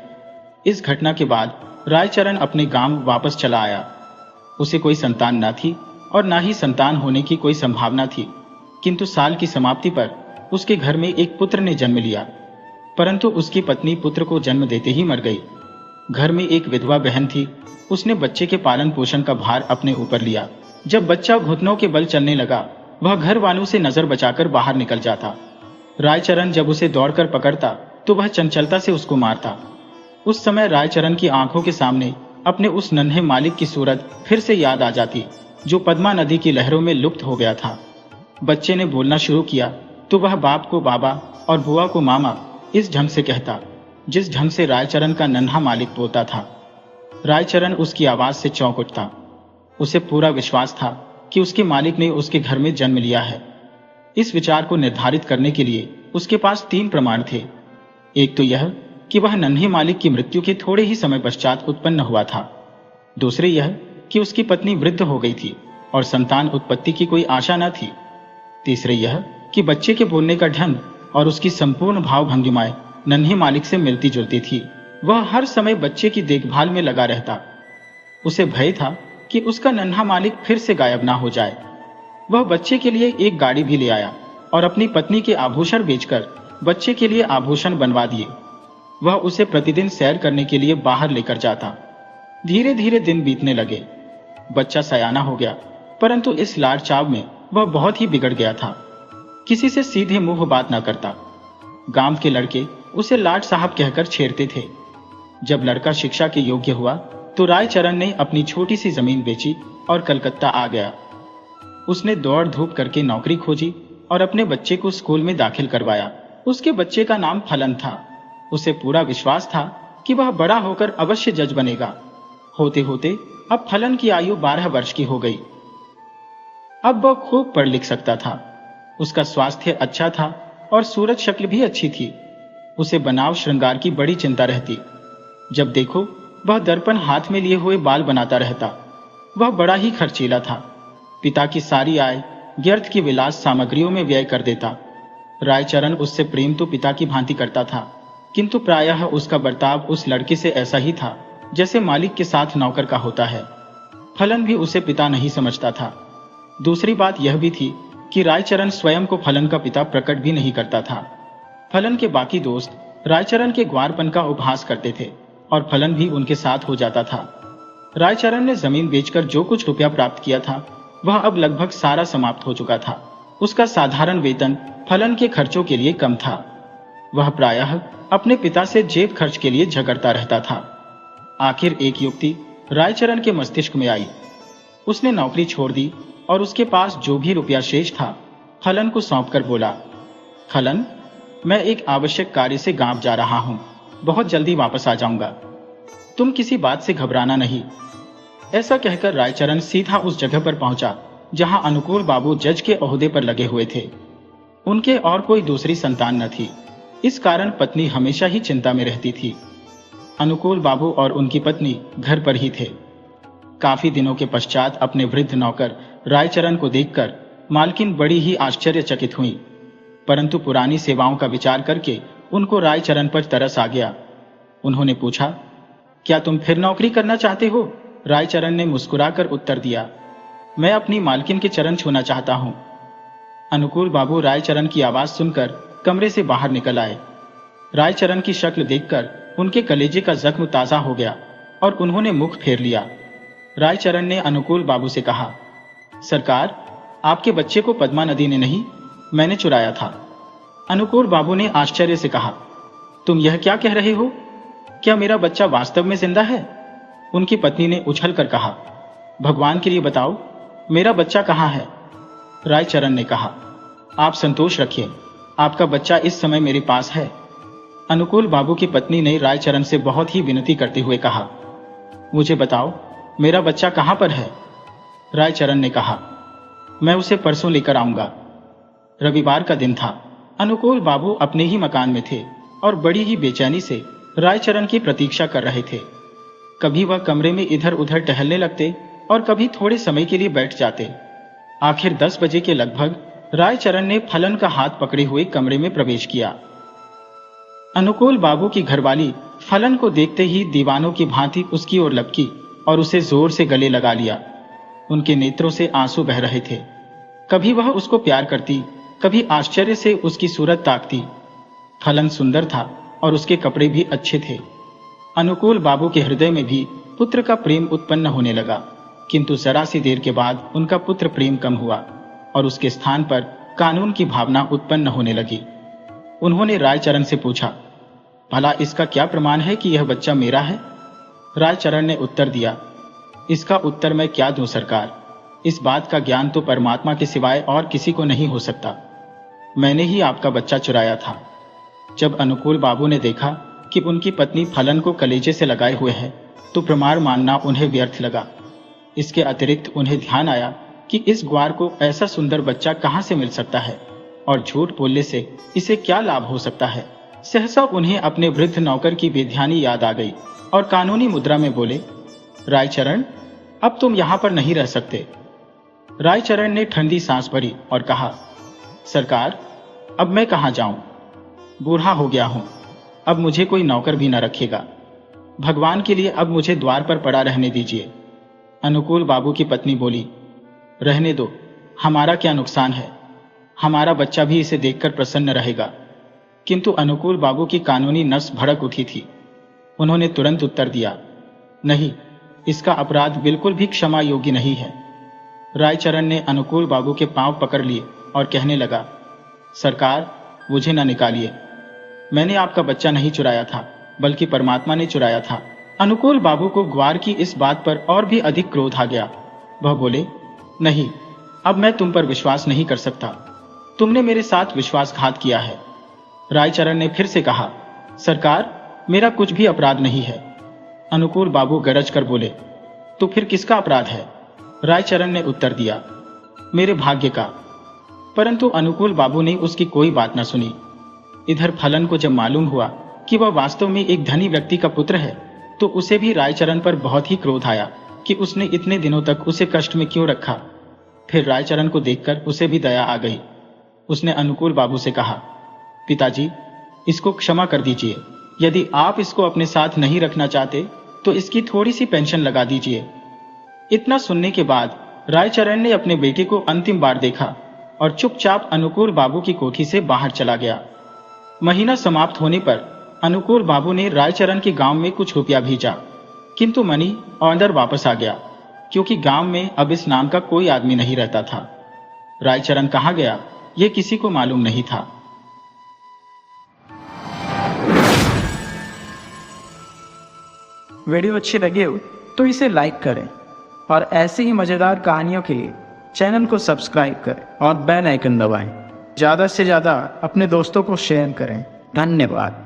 इस घटना के बाद रायचरण अपने गांव वापस चला आया। उसे कोई संतान न थी और ना ही संतान होने की कोई संभावना थी, किंतु साल की समाप्ति पर उसके घर में एक पुत्र ने जन्म लिया। परंतु उसकी पत्नी पुत्र को जन्म देते ही मर गई। घर में एक विधवा बहन थी, उसने बच्चे के पालन पोषण का भार अपने ऊपर लिया। जब बच्चा घुटनों के बल चलने लगा, वह घर वालों से नजर बचाकर बाहर निकल जाता। रायचरण जब उसे दौड़कर पकड़ता तो वह चंचलता से उसको मारता। उस समय रायचरण की आंखों के सामने अपने उस नन्हे मालिक की सूरत फिर से याद आ जाती, जो पद्मा नदी की लहरों में लुप्त हो गया था। बच्चे ने बोलना शुरू किया तो वह बाप को बाबा और बुआ को मामा इस ढंग से कहता, जिस ढंग से रायचरण का नन्हा मालिक बोलता था। रायचरण उसकी आवाज से चौंक उठता। उसे पूरा विश्वास था कि उसके मालिक ने उसके घर में जन्म लिया है। इस विचार को निर्धारित करने के लिए उसके पास 3 प्रमाण थे। एक तो यह कि वह नन्हे मालिक की मृत्यु के थोड़े ही समय पश्चात उत्पन्न हुआ था। दूसरे यह कि उसकी पत्नी वृद्ध हो गई थी और संतान उत्पत्ति की कोई आशा न थी। तीसरे यह कि बच्चे के बोलने का ढंग और उसकी संपूर्ण भाव भंगिमाएं नन्हे मालिक से मिलती जुलती थी। वह हर समय बच्चे की देखभाल में लगा रहता। उसे भय था कि उसका नन्हा मालिक फिर से गायब ना हो जाए। वह बच्चे के लिए एक गाड़ी भी ले आया और अपनी पत्नी के आभूषण बेचकर बच्चे के लिए आभूषण बनवा दिए। वह उसे प्रतिदिन सैर करने के लिए बाहर लेकर जाता। धीरे धीरे दिन बीतने लगे। बच्चा सयाना हो गया, परंतु इस लाड़ चाव में वह बहुत ही बिगड़ गया था। किसी से सीधे मुंह बात ना करता। गांव के लड़के उसे लाड साहब कहकर छेड़ते थे। जब लड़का शिक्षा के योग्य हुआ तो रायचरण ने अपनी छोटी सी जमीन बेची और कलकत्ता आ गया। उसने दौड़ धूप करके नौकरी खोजी और अपने बच्चे को स्कूल में दाखिल करवाया। उसके बच्चे का नाम फलन था। उसे पूरा विश्वास था कि वह बड़ा होकर अवश्य जज बनेगा। होते होते अब फलन की आयु 12 वर्ष की हो गई। अब वह खूब पढ़ लिख सकता था। उसका स्वास्थ्य अच्छा था और सूरत शक्ल भी अच्छी थी। उसे बनाव श्रृंगार की बड़ी चिंता रहती। जब देखो वह दर्पण हाथ में लिए हुए बाल बनाता रहता। वह बड़ा ही खर्चीला था। पिता की सारी आय व्यर्थ की विलास सामग्रियों में व्यय कर देता। रायचरण उससे प्रेम तो पिता की भांति करता था, किंतु प्रायः उसका बर्ताव उस लड़की से ऐसा ही था जैसे मालिक के साथ नौकर का होता है। फलन भी उसे पिता नहीं समझता था। दूसरी बात यह भी थी कि रायचरण स्वयं को फलन का पिता प्रकट भी नहीं करता था। फलन के बाकी दोस्त रायचरण के ग्वारपन का उपहास करते थे और फलन भी उनके साथ हो जाता था। रायचरण ने जमीन बेचकर जो कुछ रुपया प्राप्त किया था वह अब लगभग सारा समाप्त हो चुका था। उसका साधारण वेतन फलन के खर्चों के लिए कम था। वह प्रायः अपने पिता से जेब खर्च के लिए झगड़ता रहता था। आखिर एक युक्ति रायचरण के मस्तिष्क में आई। उसने नौकरी छोड़ दी और उसके पास जो भी रुपया शेष था फलन को सौंपकर बोला, फलन, मैं एक आवश्यक कार्य से गांव जा रहा हूं, बहुत जल्दी वापस आ जाऊंगा। तुम किसी बात से घबराना नहीं। ऐसा कहकर रायचरण सीधा उस जगह पर पहुंचा जहां अनुकूल बाबू जज के ओहदे पर लगे हुए थे। उनके और कोई दूसरी संतान न थी, इस कारण पत्नी हमेशा ही चिंता में रहती थी। अनुकूल बाबू और उनकी पत्नी घर पर ही थे। काफी दिनों के पश्चात अपने वृद्ध नौकर रायचरण को देखकर मालकिन बड़ी ही आश्चर्यचकित हुई, परंतु पुरानी सेवाओं का विचार करके उनको रायचरण पर तरस आ गया। उन्होंने पूछा, क्या तुम फिर नौकरी करना चाहते हो? रायचरण ने मुस्कुराकर उत्तर दिया, मैं अपनी मालकिन के चरण छूना चाहता हूं। अनुकूल बाबू रायचरण की आवाज सुनकर कमरे से बाहर निकल आए। रायचरण की शक्ल देखकर उनके कलेजे का जख्म ताजा हो गया और उन्होंने मुख फेर लिया। रायचरण ने अनुकूल बाबू से कहा, सरकार, आपके बच्चे को पद्मा नदी ने नहीं, मैंने चुराया था। अनुकूल बाबू ने आश्चर्य से कहा, तुम यह क्या कह रहे हो? क्या मेरा बच्चा वास्तव में जिंदा है? उनकी पत्नी ने उछलकर कहा, भगवान के लिए बताओ, मेरा बच्चा कहाँ है? रायचरण ने कहा, आप संतोष रखिए, आपका बच्चा इस समय मेरे पास है। अनुकूल बाबू की पत्नी ने रायचरण से बहुत ही विनती करते हुए कहा, मुझे बताओ, मेरा बच्चा कहां पर है? रायचरण ने कहा, मैं उसे परसों लेकर आऊंगा। रविवार का दिन था। अनुकूल बाबू अपने ही मकान में थे और बड़ी ही बेचैनी से रायचरण की प्रतीक्षा कर रहे थे। कभी वह कमरे में इधर उधर टहलने लगते और कभी थोड़े समय के लिए बैठ जाते। आखिर 10 बजे के लगभग रायचरण ने फलन का हाथ पकड़े हुए कमरे में प्रवेश किया। अनुकूल बाबू की घरवाली फलन को देखते ही दीवानों की भांति उसकी ओर लपकी और उसे जोर से गले लगा लिया। उनके नेत्रों से आंसू बह रहे थे। कभी वह उसको प्यार करती, कभी आश्चर्य से उसकी सूरत ताकती। फलन सुंदर था और उसके कपड़े भी अच्छे थे। अनुकूल बाबू के हृदय में भी पुत्र का प्रेम उत्पन्न होने लगा, किंतु जरा सी देर के बाद उनका पुत्र प्रेम कम हुआ और उसके स्थान पर कानून की भावना उत्पन्न होने लगी। उन्होंने रायचरण से पूछा, भला इसका क्या प्रमाण है कि यह बच्चा मेरा है? रायचरण ने उत्तर दिया, इसका उत्तर मैं क्या दूं सरकार, इस बात का ज्ञान तो परमात्मा के सिवाय और किसी को नहीं हो सकता। मैंने ही आपका बच्चा चुराया था। जब अनुकूल बाबू ने देखा कि उनकी पत्नी फलन को कलेजे से लगाए हुए है तो प्रमाण मानना उन्हें व्यर्थ लगा। इसके अतिरिक्त उन्हें ध्यान आया कि इस ग्वार को ऐसा सुंदर बच्चा कहां से मिल सकता है और झूठ बोलने से इसे क्या लाभ हो सकता है। सहसा उन्हें अपने वृद्ध नौकर की बेध्यानी याद आ गई और कानूनी मुद्रा में बोले, रायचरण, अब तुम यहां पर नहीं रह सकते। रायचरण ने ठंडी सांस भरी और कहा, सरकार, अब मैं कहां जाऊं? बूढ़ा हो गया हूं, अब मुझे कोई नौकर भी न रखेगा। भगवान के लिए अब मुझे द्वार पर पड़ा रहने दीजिए। अनुकूल बाबू की पत्नी बोली, रहने दो, हमारा क्या नुकसान है, हमारा बच्चा भी इसे देखकर प्रसन्न रहेगा। किंतु अनुकूल बाबू की कानूनी नस भड़क उठी थी। उन्होंने तुरंत उत्तर दिया, नहीं, इसका अपराध बिल्कुल भी क्षमा योग्य नहीं है। रायचरण ने अनुकूल बाबू के पांव पकड़ लिए और कहने लगा, सरकार, मुझे न निकालिए, मैंने आपका बच्चा नहीं चुराया था, बल्कि परमात्मा ने चुराया था। अनुकूल बाबू को ग्वार की इस बात पर और भी अधिक क्रोध आ गया। वह बोले, नहीं, अब मैं तुम पर विश्वास नहीं कर सकता, तुमने मेरे साथ विश्वासघात किया है। रायचरण ने फिर से कहा, सरकार, मेरा कुछ भी अपराध नहीं है। अनुकूल बाबू गरज कर बोले, तो फिर किसका अपराध है? रायचरण ने उत्तर दिया, मेरे भाग्य का। परंतु अनुकूल बाबू ने उसकी कोई बात न सुनी। इधर फलन को जब मालूम हुआ कि वह वास्तव में एक धनी व्यक्ति का पुत्र है तो उसे भी रायचरण पर बहुत ही क्रोध आया कि उसने इतने दिनों तक उसे कष्ट में क्यों रखा। फिर रायचरण को देखकर उसे भी दया आ गई। उसने अनुकूल बाबू से कहा, पिताजी, इसको क्षमा कर दीजिए। यदि आप इसको अपने साथ नहीं रखना चाहते तो इसकी थोड़ी सी पेंशन लगा दीजिए। इतना सुनने के बाद रायचरण ने अपने बेटे को अंतिम बार देखा और चुपचाप अनुकूल बाबू की कोठी से बाहर चला गया। महीना समाप्त होने पर अनुकूल बाबू ने रायचरण के गांव में कुछ रुपया भेजा, किंतु मनी अंदर वापस आ गया, क्योंकि गांव में अब इस नाम का कोई आदमी नहीं रहता था। रायचरण कहाँ गया ये किसी को मालूम नहीं था। वीडियो अच्छी लगी हो तो इसे लाइक करें और ऐसी ही मज़ेदार कहानियों के लिए चैनल को सब्सक्राइब करें और बेल आइकन दबाएं। ज़्यादा से ज़्यादा अपने दोस्तों को शेयर करें। धन्यवाद।